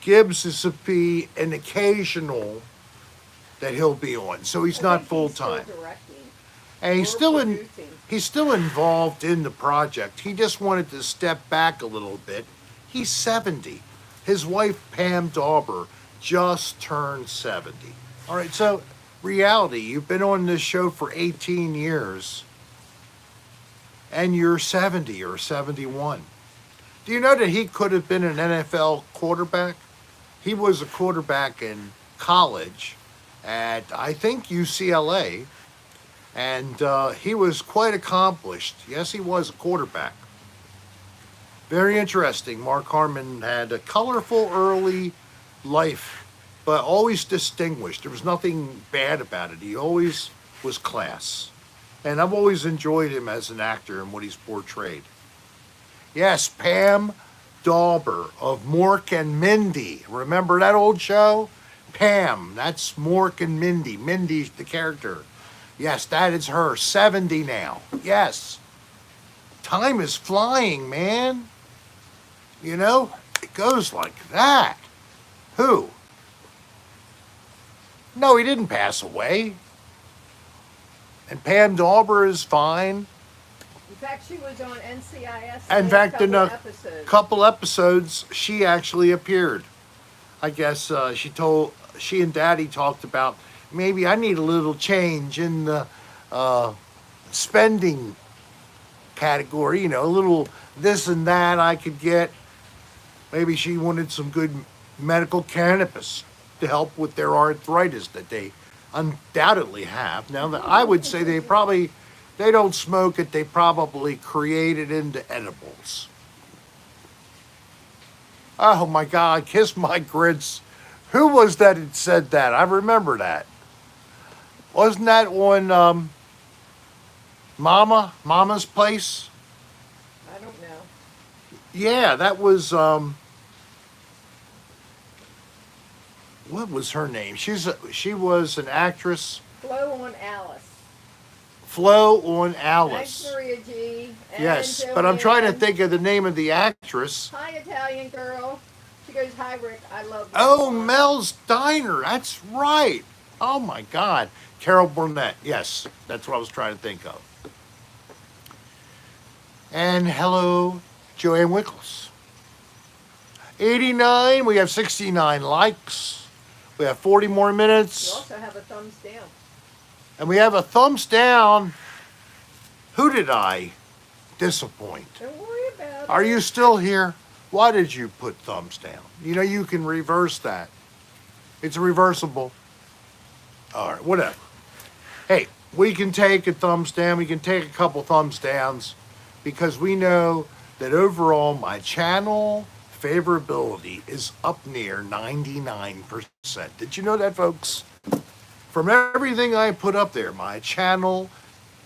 Gibbs is to be an occasional that he'll be on, so he's not full time. And he's still involved in the project. He just wanted to step back a little bit. He's 70. His wife Pam Dauber just turned 70. All right, so reality, you've been on this show for 18 years and you're 70 or 71. Do you know that he could have been an NFL quarterback? He was a quarterback in college at, I think, UCLA, and he was quite accomplished. Yes, he was a quarterback. Very interesting. Mark Harmon had a colorful early life, but always distinguished. There was nothing bad about it. He always was class. And I've always enjoyed him as an actor and what he's portrayed. Yes, Pam Dauber of Mork and Mindy. Remember that old show? Pam, that's Mork and Mindy. Mindy's the character. Yes, that is her. 70 now. Yes. Time is flying, man. You know, it goes like that. Who? No, he didn't pass away. And Pam Dauber is fine. In fact, she was on NCIS. In fact, in a episodes. couple episodes, she actually appeared. I guess she and Daddy talked about, maybe I need a little change in the spending category, you know, a little this and that I could get. Maybe she wanted some good medical cannabis to help with their arthritis that they undoubtedly have. Now, that I would say they don't smoke it, they probably create it into edibles. Oh my God, kiss my grits. Who was that had said that? I remember that. Wasn't that on Mama's Place? I don't know. Yeah, that was, what was her name? She was an actress. Flo on Alice. Flo on Alice. Thanks, Maria G. And Yes, but I'm trying to think of the name of the actress. Hi, Italian girl. She goes, "Hi, Rick. I love you." Oh, Mel's Diner. That's right. Oh, my God. Carol Burnett. Yes, that's what I was trying to think of. And hello, Joanne Wickles. 89. We have 69 likes. We have 40 more You minutes. also have a thumbs down. And we have a thumbs down. Who did I disappoint? Don't worry about it. Are you still here? Why did you put thumbs down? You know, you can reverse that. It's reversible. All right, whatever. Hey, we can take a thumbs down. We can take a couple thumbs downs because we know that overall my channel favorability is up near 99%. Did you know that, folks? From everything I put up there, my channel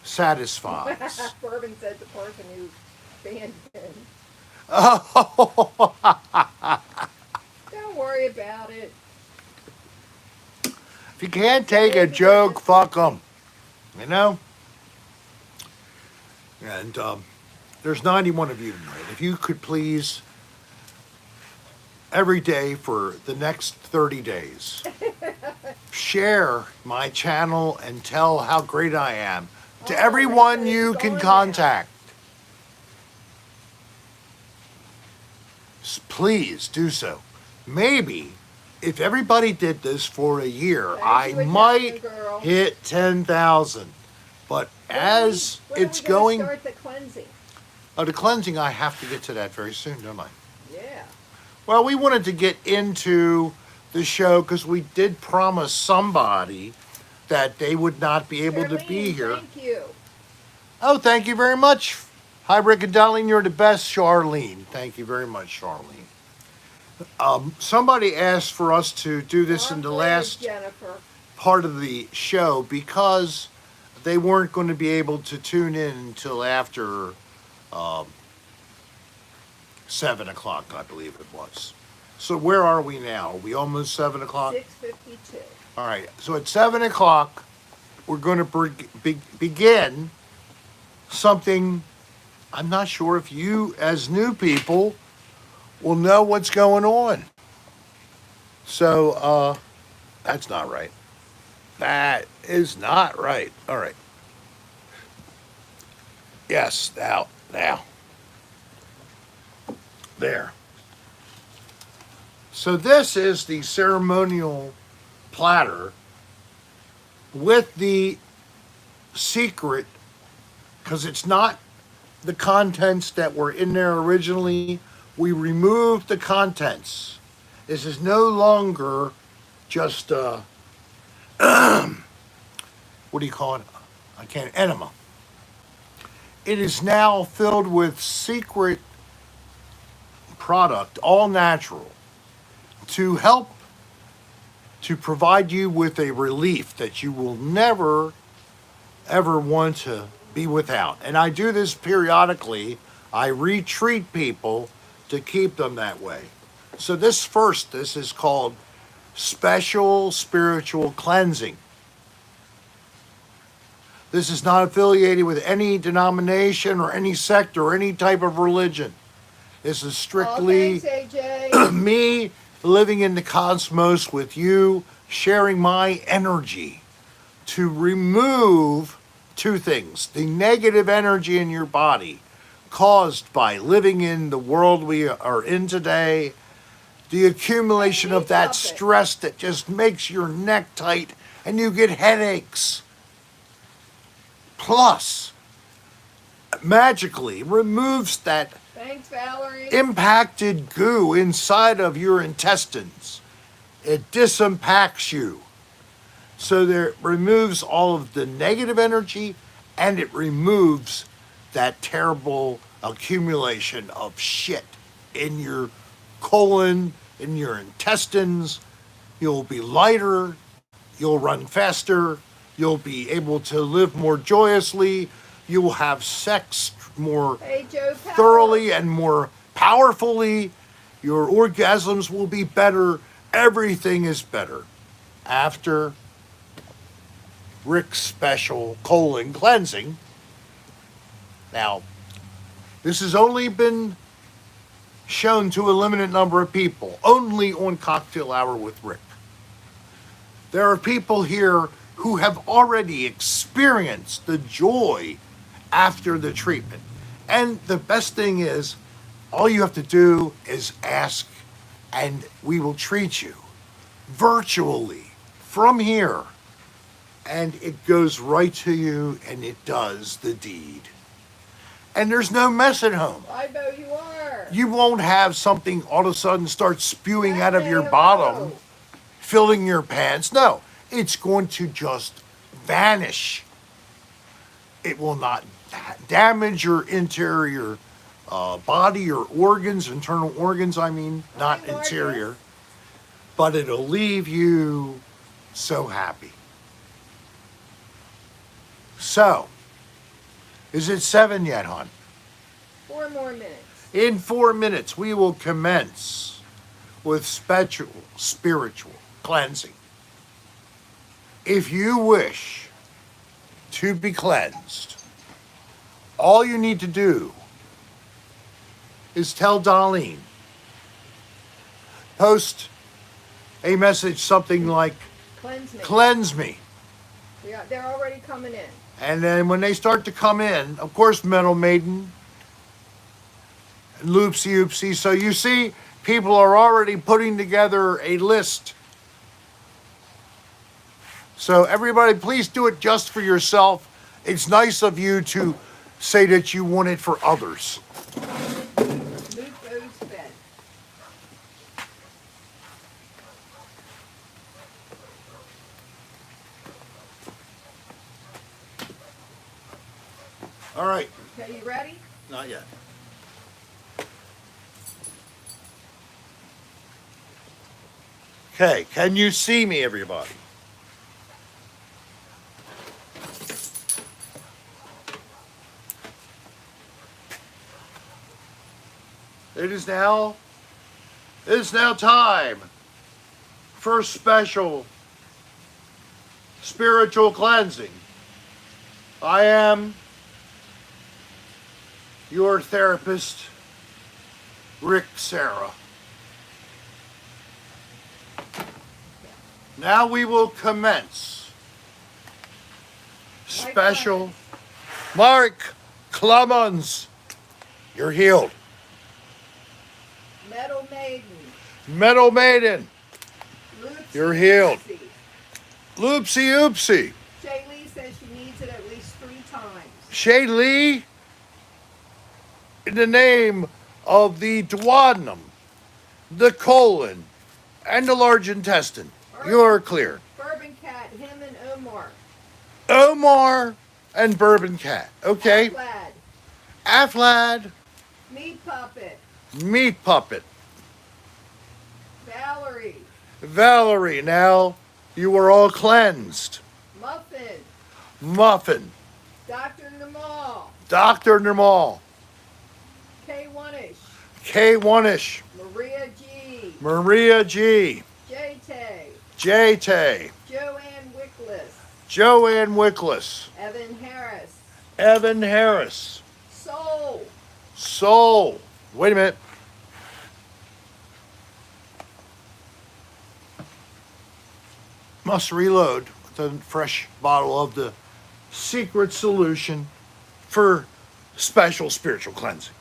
satisfies. Bourbon said the person who banned him. Oh, Don't worry about it. if you can't take a joke, fuck them. You know? And there's 91 of you tonight. If you could please, every day for the next 30 days, share my channel and tell how great I am to everyone you can contact. Please do so. Maybe if everybody did this for a year, I might hit 10,000. But as it's going, start the cleansing. The cleansing, I have to get to that very soon, don't I? Yeah. Well, we wanted to get into the show because we did promise somebody that they would not be able to be here. Thank you. Oh, thank you very much. Hi, Rick and Darlene. You're the best, Charlene. Thank you very much, Charlene. Somebody asked for us to do this in the last part of the show because they weren't going to be able to tune in until after 7 o'clock, I believe it was. So where are we now? Are we almost 7 o'clock? 6:52. All right. So at 7 o'clock, we're going to begin something. I'm not sure if you, as new people, will know what's going on. So, that's not right. That is not right. All right. Yes, now. There. So this is the ceremonial platter with the secret, because it's not the contents that were in there originally. We removed the contents. This is no longer just what do you call it? Enema. It is now filled with secret product, all natural, to help to provide you with a relief that you will never ever want to be without. And I do this periodically. I retreat people to keep them that way. So this is called special spiritual cleansing. This is not affiliated with any denomination or any sect or any type of religion. This is strictly thanks, AJ. me living in the cosmos with you, sharing my energy to remove two things: the negative energy in your body caused by living in the world we are in today, the accumulation of that stress that just makes your neck tight and you get headaches. Plus, magically removes that Thanks, Valerie. impacted goo inside of your intestines. It disimpacts you. So there removes all of the negative energy, and it removes that terrible accumulation of shit in your colon, in your intestines. You'll be lighter, you'll run faster, you'll be able to live more joyously, you will have sex more thoroughly and more powerfully, your orgasms will be better, everything is better after Rick's special colon cleansing. Now, this has only been shown to a limited number of people, only on Cocktail Hour with Rick. There are people here who have already experienced the joy after the treatment. And the best thing is, all you have to do is ask, and we will treat you virtually from here. And it goes right to you, and it does the deed. And there's no mess at home. I know you are. You won't have something all of a sudden start spewing out of your bottom, filling your pants. No, it's going to just vanish. It will not damage your interior body or organs, internal organs, I mean, not interior. But it'll leave you so happy. So, is it 7 yet, hon? 4 more minutes. In 4 minutes, we will commence with spiritual cleansing. If you wish to be cleansed, all you need to do is tell Darlene, post a message something like, Cleanse me. cleanse me. Yeah, they're already coming in. And then when they start to come in, of course, Metal Maiden, and Loopsy Oopsie. So you see, people are already putting together a list. So everybody, please do it just for yourself. It's nice of you to say that you want it for others. Luke goes to bed. All right. Okay, you ready? Not yet. Okay, can you see me, everybody? It is now time for special spiritual cleansing. I am your therapist, Rick Serra. Now we will commence special. Mark Clemens, you're healed. Metal Maiden. Metal Maiden, Loopsy you're healed. Oopsie. Loopsy Oopsie. Shay Lee says she needs it at least 3 times. Shay Lee, in the name of the duodenum, the colon, and the large intestine, you're clear. Bourbon Cat, him and Omar. Omar and Bourbon Cat. Okay. Lad. Aflad, Meat Puppet. Meat Puppet. Valerie. Valerie, now you are all cleansed. Muffin. Muffin. Dr. Namal. Dr. Namal. K1ish. K1ish. Maria G. Maria G. J-Tay. J-Tay. Joanne Wickless. Joanne Wickless. Evan Harris. Evan Harris. Soul. Soul. Wait a minute. Must reload with a fresh bottle of the secret solution for special spiritual cleansing.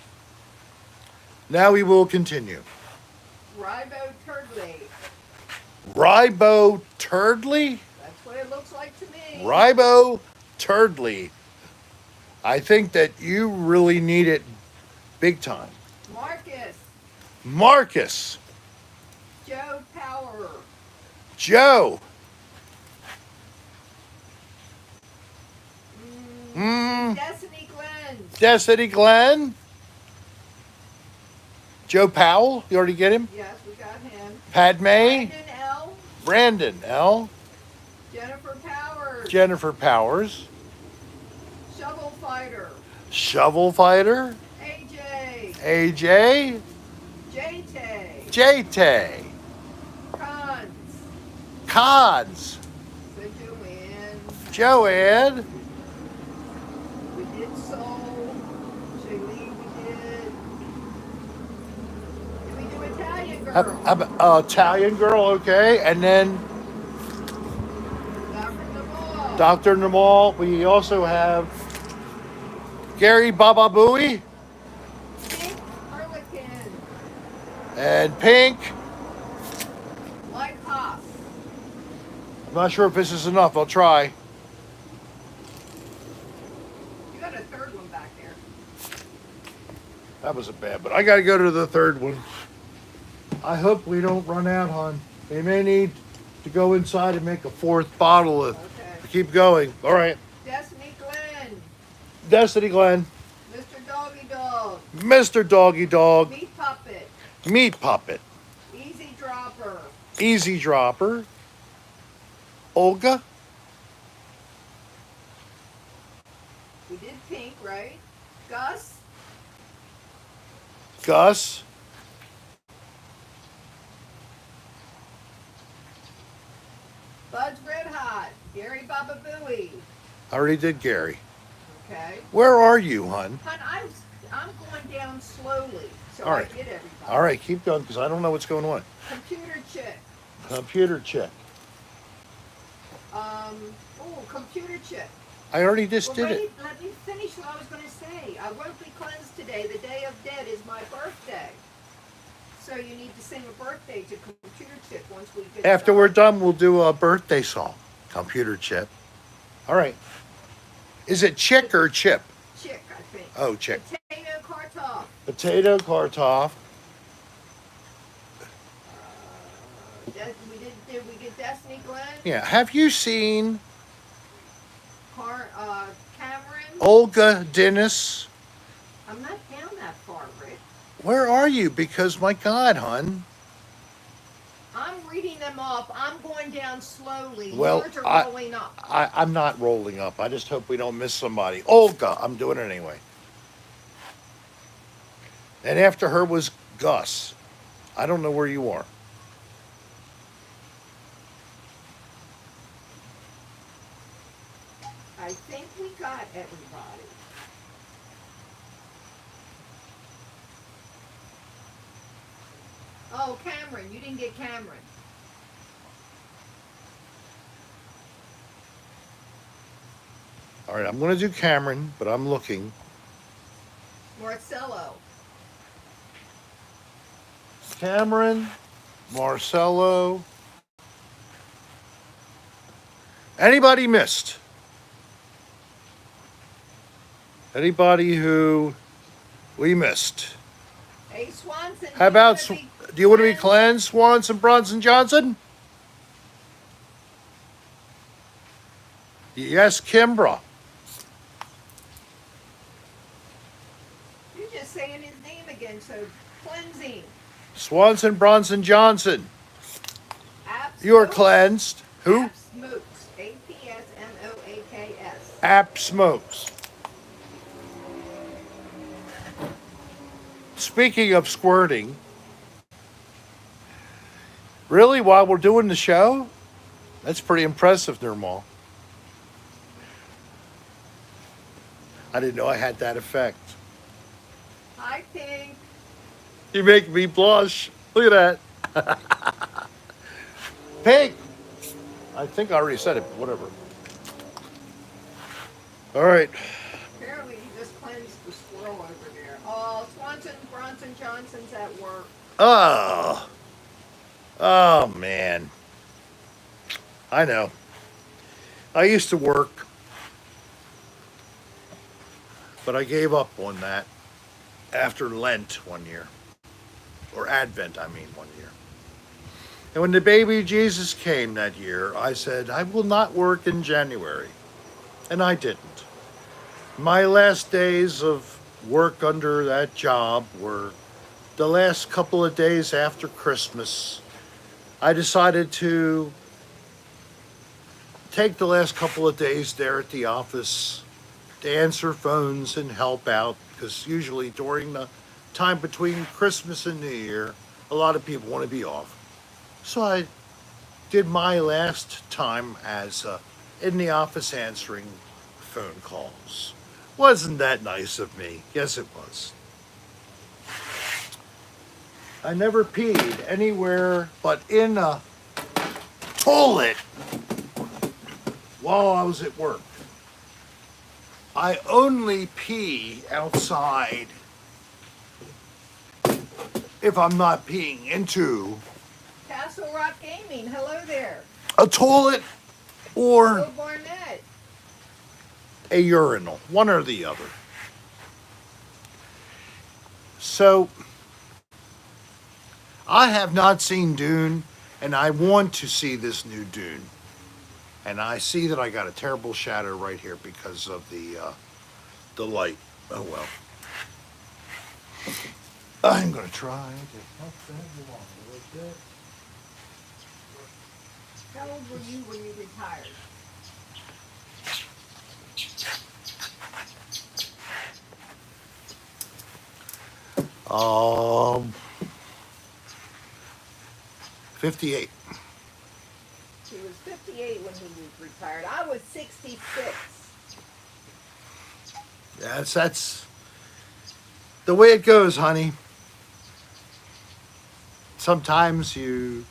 Now we will continue. Ribo Turdley. Ribo Turdley? That's what it looks like to me. Ribo Turdley. I think that you really need it big time. Marcus. Marcus. Joe Power. Joe. Destiny Glenn. Destiny Glenn. Joe Powell. You already get him? Yes, we got him. Padme. Brandon L. Brandon L. Jennifer Powers. Jennifer Powers. Shovel Fighter. Shovel Fighter. AJ. AJ. J-Tay. J-Tay. Cons. Cons. So Joanne. Joanne. We did Soul. Shalee we did. girl. Italian girl, okay. And then Dr. Naval. Dr. Namal. We also have Gary Baba Booey Pink Harlequin. and Pink. Like Hop. I'm not sure if this is enough. I'll try. You got a third one back there. That wasn't bad, but I got to go to the third one. I hope we don't run out, hon. We may need to go inside and make a fourth bottle of. Okay. Keep going. All right. Destiny Glenn. Destiny Glenn. Mr. Doggy Dog. Mr. Doggy Dog. Meat Puppet. Meat Puppet. Easy Dropper. Easy Dropper. Olga. We did Pink, right? Gus. Gus. Bud's Red Hot. Gary Baba Booey. I already did Gary. Okay. Where are you, hon? Hon, I'm going down slowly, so All right. I get everybody. All right, keep going because I don't know what's going on. Computer Chick. Computer check. Computer Chick. I already just did it. Let me finish what I was going to say. I won't be cleansed today. The Day of Dead is my birthday. So you need to sing a birthday to Computer Chick once we get After we're started. done, we'll do a birthday song. Computer chip. All right. Is it chick or chip? Chick, I think. Oh, chick. Potato Kartoff. Potato Kartoff. Did we get Destiny Glenn? Yeah. Have you seen Cameron? Olga Dennis? I'm not down that far, Rick. Where are you? Because my God, hon. I'm reading them off. I'm going down slowly. Well, Yours are rolling up. I'm not rolling up. I just hope we don't miss somebody. Olga. I'm doing it anyway. And after her was Gus. I don't know where you are. I think we got everybody. Oh, Cameron. You didn't get Cameron. All right, I'm going to do Cameron, but I'm looking. Marcello. Cameron, Marcello. Anybody missed? Anybody who we missed? Hey, Swanson. How about, do do you want to be cleansed, Swanson, Bronson, Johnson? Yes, Kimbra. You're just saying his name again, so cleansing. Swanson, Bronson, Johnson. Apps. You are cleansed. Who? Apps Smokes. APSMOAKS. App Smokes. Speaking of squirting, really, while we're doing the show? That's pretty impressive, Nirmal. I didn't know I had that effect. I think. You make me blush. Look at that. Pig! I think I already said it, but whatever. All right. Apparently he just cleansed the squirrel over there. Oh, Swanson, Bronson, Johnson's at work. Oh. Oh, man. I know. I used to work, but I gave up on that after Lent one year. Or Advent, I mean, one year. And when the baby Jesus came that year, I said, I will not work in January. And I didn't. My last days of work under that job were the last couple of days after Christmas. I decided to take the last couple of days there at the office to answer phones and help out, because usually during the time between Christmas and New Year, a lot of people want to be off. So I did my last time as in the office answering phone calls. Wasn't that nice of me? Yes, it was. I never peed anywhere but in a toilet while I was at work. I only pee outside if I'm not peeing into Castle Rock Gaming, hello there. a toilet or Hello, Barnett. a urinal, one or the other. So, I have not seen Dune, and I want to see this new Dune. And I see that I got a terrible shadow right here because of the light. Oh well. I'm gonna try to help that along a little bit. How old were you when you retired? Um, 58. He was 58 when he was retired. I was 66. That's the way it goes, honey. Sometimes you,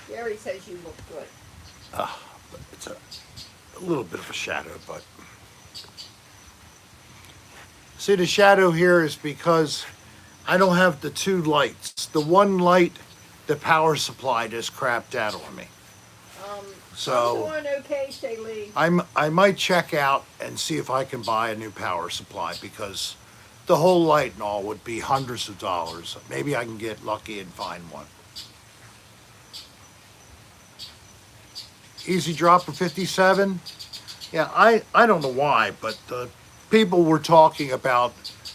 Jerry says you look good. it's a little bit of a shadow, but see the shadow here is because I don't have the two lights. The one light, the power supply just crapped out on me. So I'm doing okay, Shaylee. I might check out and see if I can buy a new power supply because the whole light and all would be hundreds of dollars. Maybe I can get lucky and find one. Easy drop for 57. Yeah, I don't know why, but people were talking about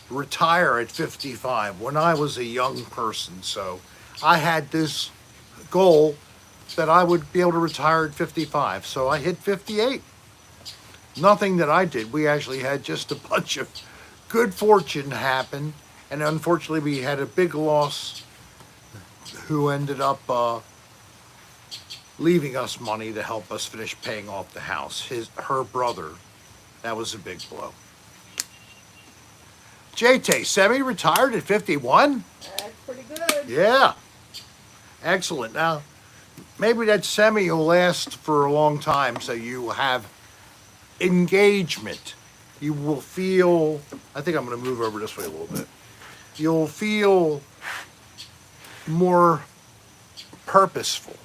retire at 55 when I was a young person. So I had this goal that I would be able to retire at 55. So I hit 58. Nothing that I did. We actually had just a bunch of good fortune happen. And unfortunately, we had a big loss who ended up leaving us money to help us finish paying off the house. Her brother, that was a big blow. JT, semi-retired at 51? That's pretty good. Yeah. Excellent. Now, maybe that semi will last for a long time so you have engagement. You will feel, I think I'm going to move over this way a little bit. You'll feel more purposeful.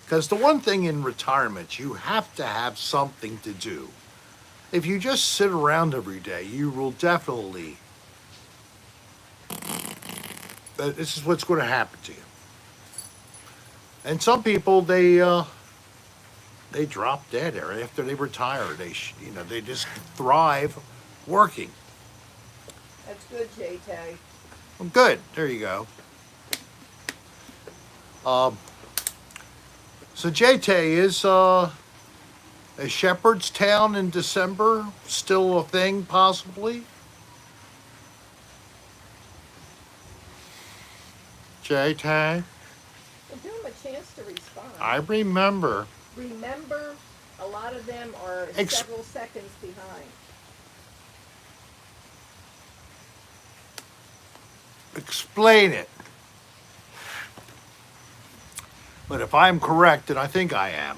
Because the one thing in retirement, you have to have something to do. If you just sit around every day, you will definitely, this is what's going to happen to you. And some people, they drop dead after they retire. They just thrive working. That's good, JT. Well, good. There you go. So JT, is a Shepherdstown in December still a thing, possibly? JT? Well, give him a chance to respond. I remember. Remember, a lot of them are several seconds behind. Explain it. But if I'm correct, and I think I am.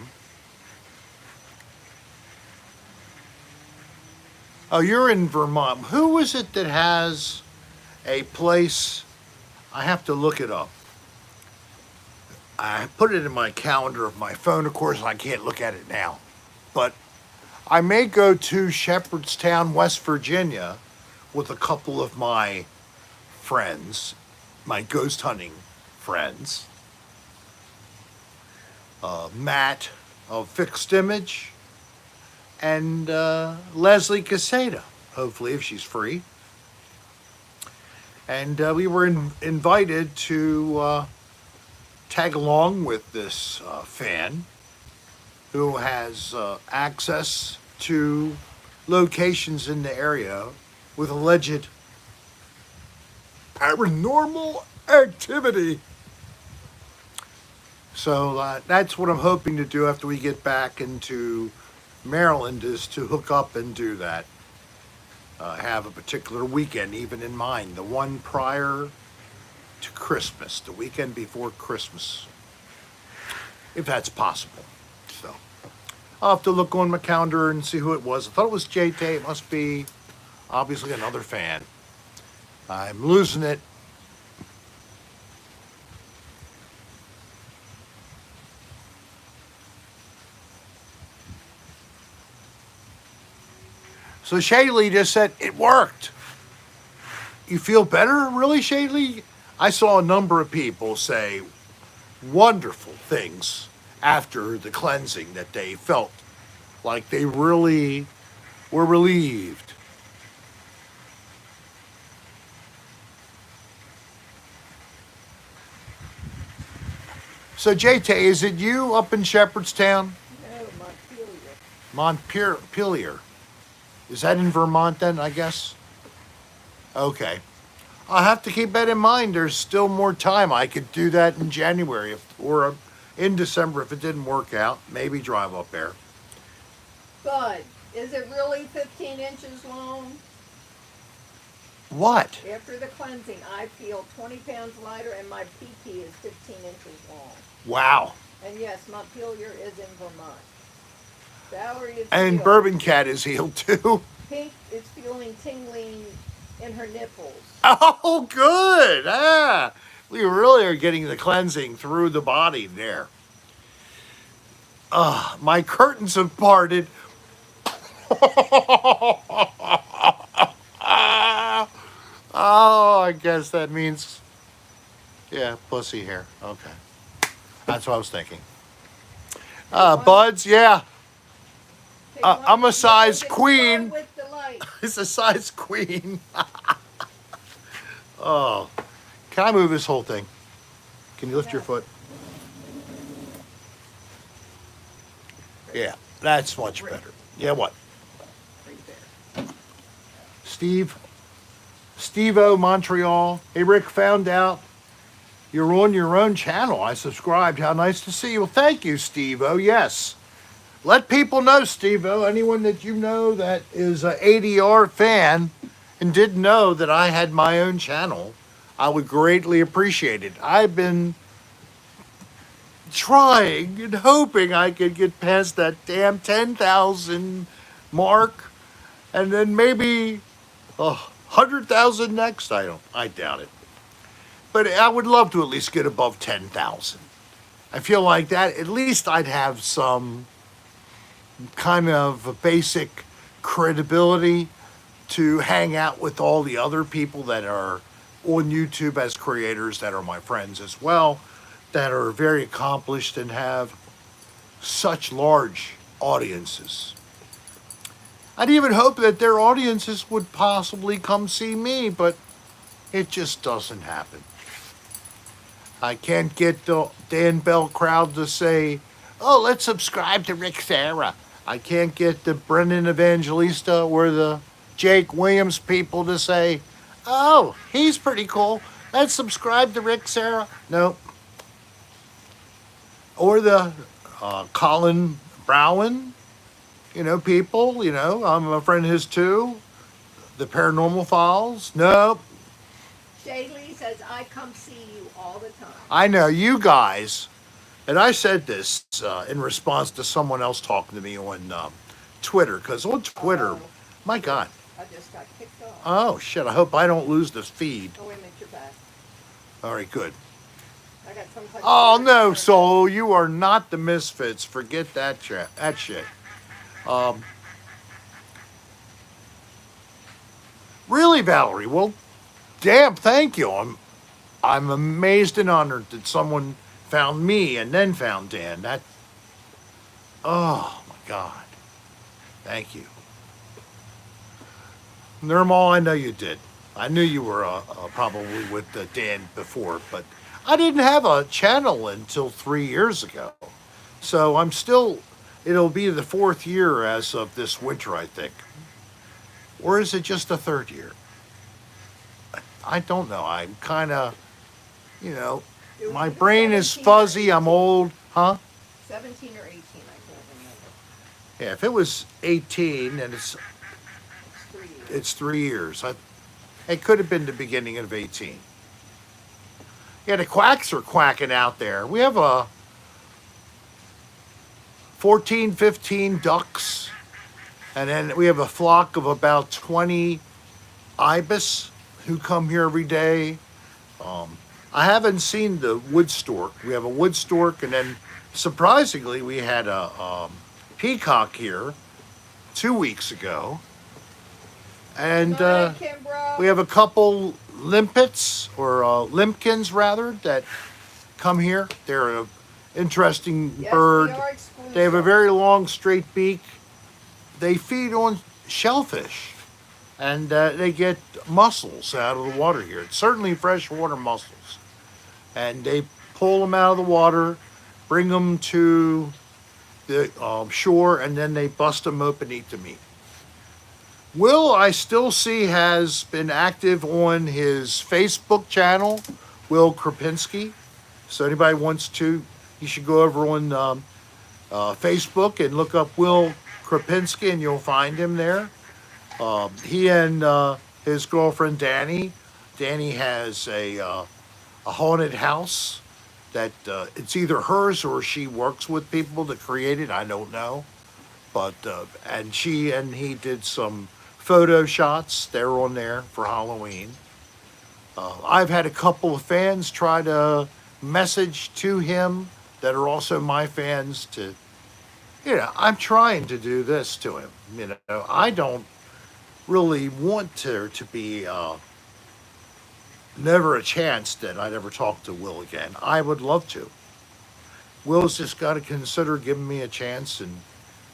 Oh, you're in Vermont. Who is it that has a place? I have to look it up. I put it in my calendar of my phone, of course, and I can't look at it now. But I may go to Shepherdstown, West Virginia, with a couple of my friends, my ghost hunting friends. Matt of Fixed Image, and Leslie Caseta, hopefully, if she's free. And we were invited to tag along with this fan who has access to locations in the area with alleged paranormal activity. So that's what I'm hoping to do after we get back into Maryland, is to hook up and do that. Have a particular weekend even in mind. The one prior to Christmas, the weekend before Christmas, if that's possible. So I'll have to look on my calendar and see who it was. I thought it was JT. It must be obviously another fan. I'm losing it. So Shaylee just said, it worked. You feel better? Really, Shaylee? I saw a number of people say wonderful things after the cleansing, that they felt like they really were relieved. So JT, is it you up in Shepherdstown? No, Montpelier. Montpelier. Is that in Vermont then, I guess? Okay. I'll have to keep that in mind. There's still more time. I could do that in January or in December if it didn't work out. Maybe drive up there. Bud, is it really 15 inches long? What? After the cleansing, I feel 20 pounds lighter and my PP is 15 inches long. Wow. And yes, Montpelier is in Vermont. Valerie is And healed. Bourbon Cat is healed too. Pink is feeling tingling in her nipples. Oh, good. Ah, we really are getting the cleansing through the body there. My curtains have parted. Oh, I guess that means, yeah, pussy hair. Okay. That's what I was thinking. Buds, yeah. I'm a size queen. With the light. It's a size queen. Oh. Can I move this whole thing? Can you lift your foot? Yeah, that's much better. Yeah, what? Right there. Steve-O, Montreal. Hey, Rick, found out you're on your own channel. I subscribed. How nice to see you. Well, thank you, Steve-O. Yes. Let people know, Steve-O, anyone that you know that is an ADR fan and didn't know that I had my own channel, I would greatly appreciate it. I've been trying and hoping I could get past that damn 10,000 mark and then maybe 100,000 next. I doubt it. But I would love to at least get above 10,000. I feel like that, at least I'd have some kind of basic credibility to hang out with all the other people that are on YouTube as creators that are my friends as well, that are very accomplished and have such large audiences. I'd even hope that their audiences would possibly come see me, but it just doesn't happen. I can't get the Dan Bell crowd to say, oh, let's subscribe to Rick Serra. I can't get the Brendan Evangelista or the Jake Williams people to say, oh, he's pretty cool. Let's subscribe to Rick Serra. No. Or the Colin Browen, people, I'm a friend of his too. The Paranormal Files. Nope. Shaylee says, I come see you all the time. I know you guys, and I said this in response to someone else talking to me on Twitter, because on Twitter, my God. I just got kicked off. Oh, shit, I hope I don't lose this feed. Oh, wait a minute, you're back. All right, good. I got some type Oh, of no, Soul, you are not the Misfits. Forget that shit. Really, Valerie? Well, damn, thank you. I'm amazed and honored that someone found me and then found Dan. Oh, my God. Thank you. Nirmal, I know you did. I knew you were probably with Dan before, but I didn't have a channel until 3 years ago. So it'll be the 4th year as of this winter, I think. Or is it just the 3rd year? I don't know. I'm kind of, my brain is fuzzy. I'm old. Huh? 17 or 18, I can't remember. Yeah, if it was 18 and It's 3 years. it's 3 years. It could have been the beginning of 18. Yeah, the quacks are quacking out there. We have a 14, 15 ducks, and then we have a flock of about 20 ibis who come here every day. I haven't seen the wood stork. We have a wood stork, and then surprisingly, we had a peacock here 2 weeks ago, and Night, Kimbra. we have a couple limpets or limpkins rather that come here. They're an interesting Yes, bird. we are exclusive. They have a very long, straight beak. They feed on shellfish, and they get mussels out of the water here. It's certainly freshwater mussels, and they pull them out of the water, bring them to the shore, and then they bust them open and eat the meat. Will, I still see, has been active on his Facebook channel, Will Krapinski. So anybody wants to, you should go over on Facebook and look up Will Krapinski, and you'll find him there. He and his girlfriend Danny. Danny has a haunted house that it's either hers or she works with people to create it. I don't know, but and she and he did some photo shots. They're on there for Halloween. I've had a couple of fans try to message to him that are also my fans to, I'm trying to do this to him. I don't really want to be, never a chance that I'd ever talk to Will again. I would love to. Will's just got to consider giving me a chance, and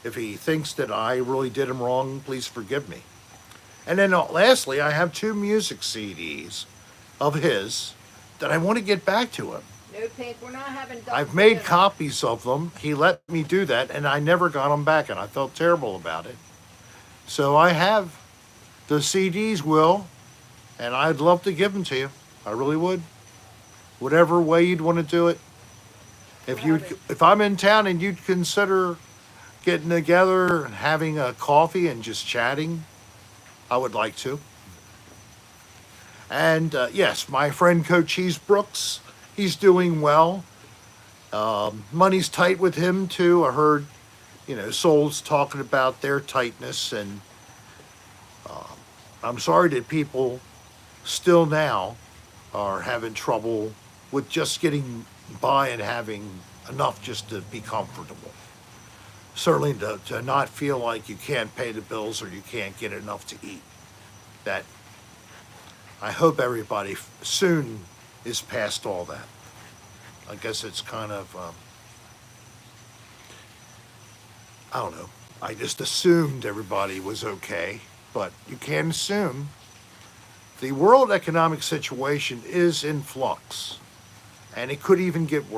if he thinks that I really did him wrong, please forgive me. And then lastly, I have 2 music CDs of his that I want to get back to him. No, Pink, we're not having ducks I've made dinner. copies of them. He let me do that, and I never got them back, and I felt terrible about it. So I have the CDs, Will, and I'd love to give them to you. I really would. Whatever way you'd want to do it. If I'm in town and you'd consider getting together and having a coffee and just chatting, I would like to. And yes, my friend Coach Cheese Brooks, he's doing well. Money's tight with him too. I heard, Souls talking about their tightness, and I'm sorry that people still now are having trouble with just getting by and having enough just to be comfortable. Certainly to not feel like you can't pay the bills or you can't get enough to eat. That I hope everybody soon is past all that. I guess it's kind of, I don't know. I just assumed everybody was okay, but you can't assume. The world economic situation is in flux, and it could even get worse.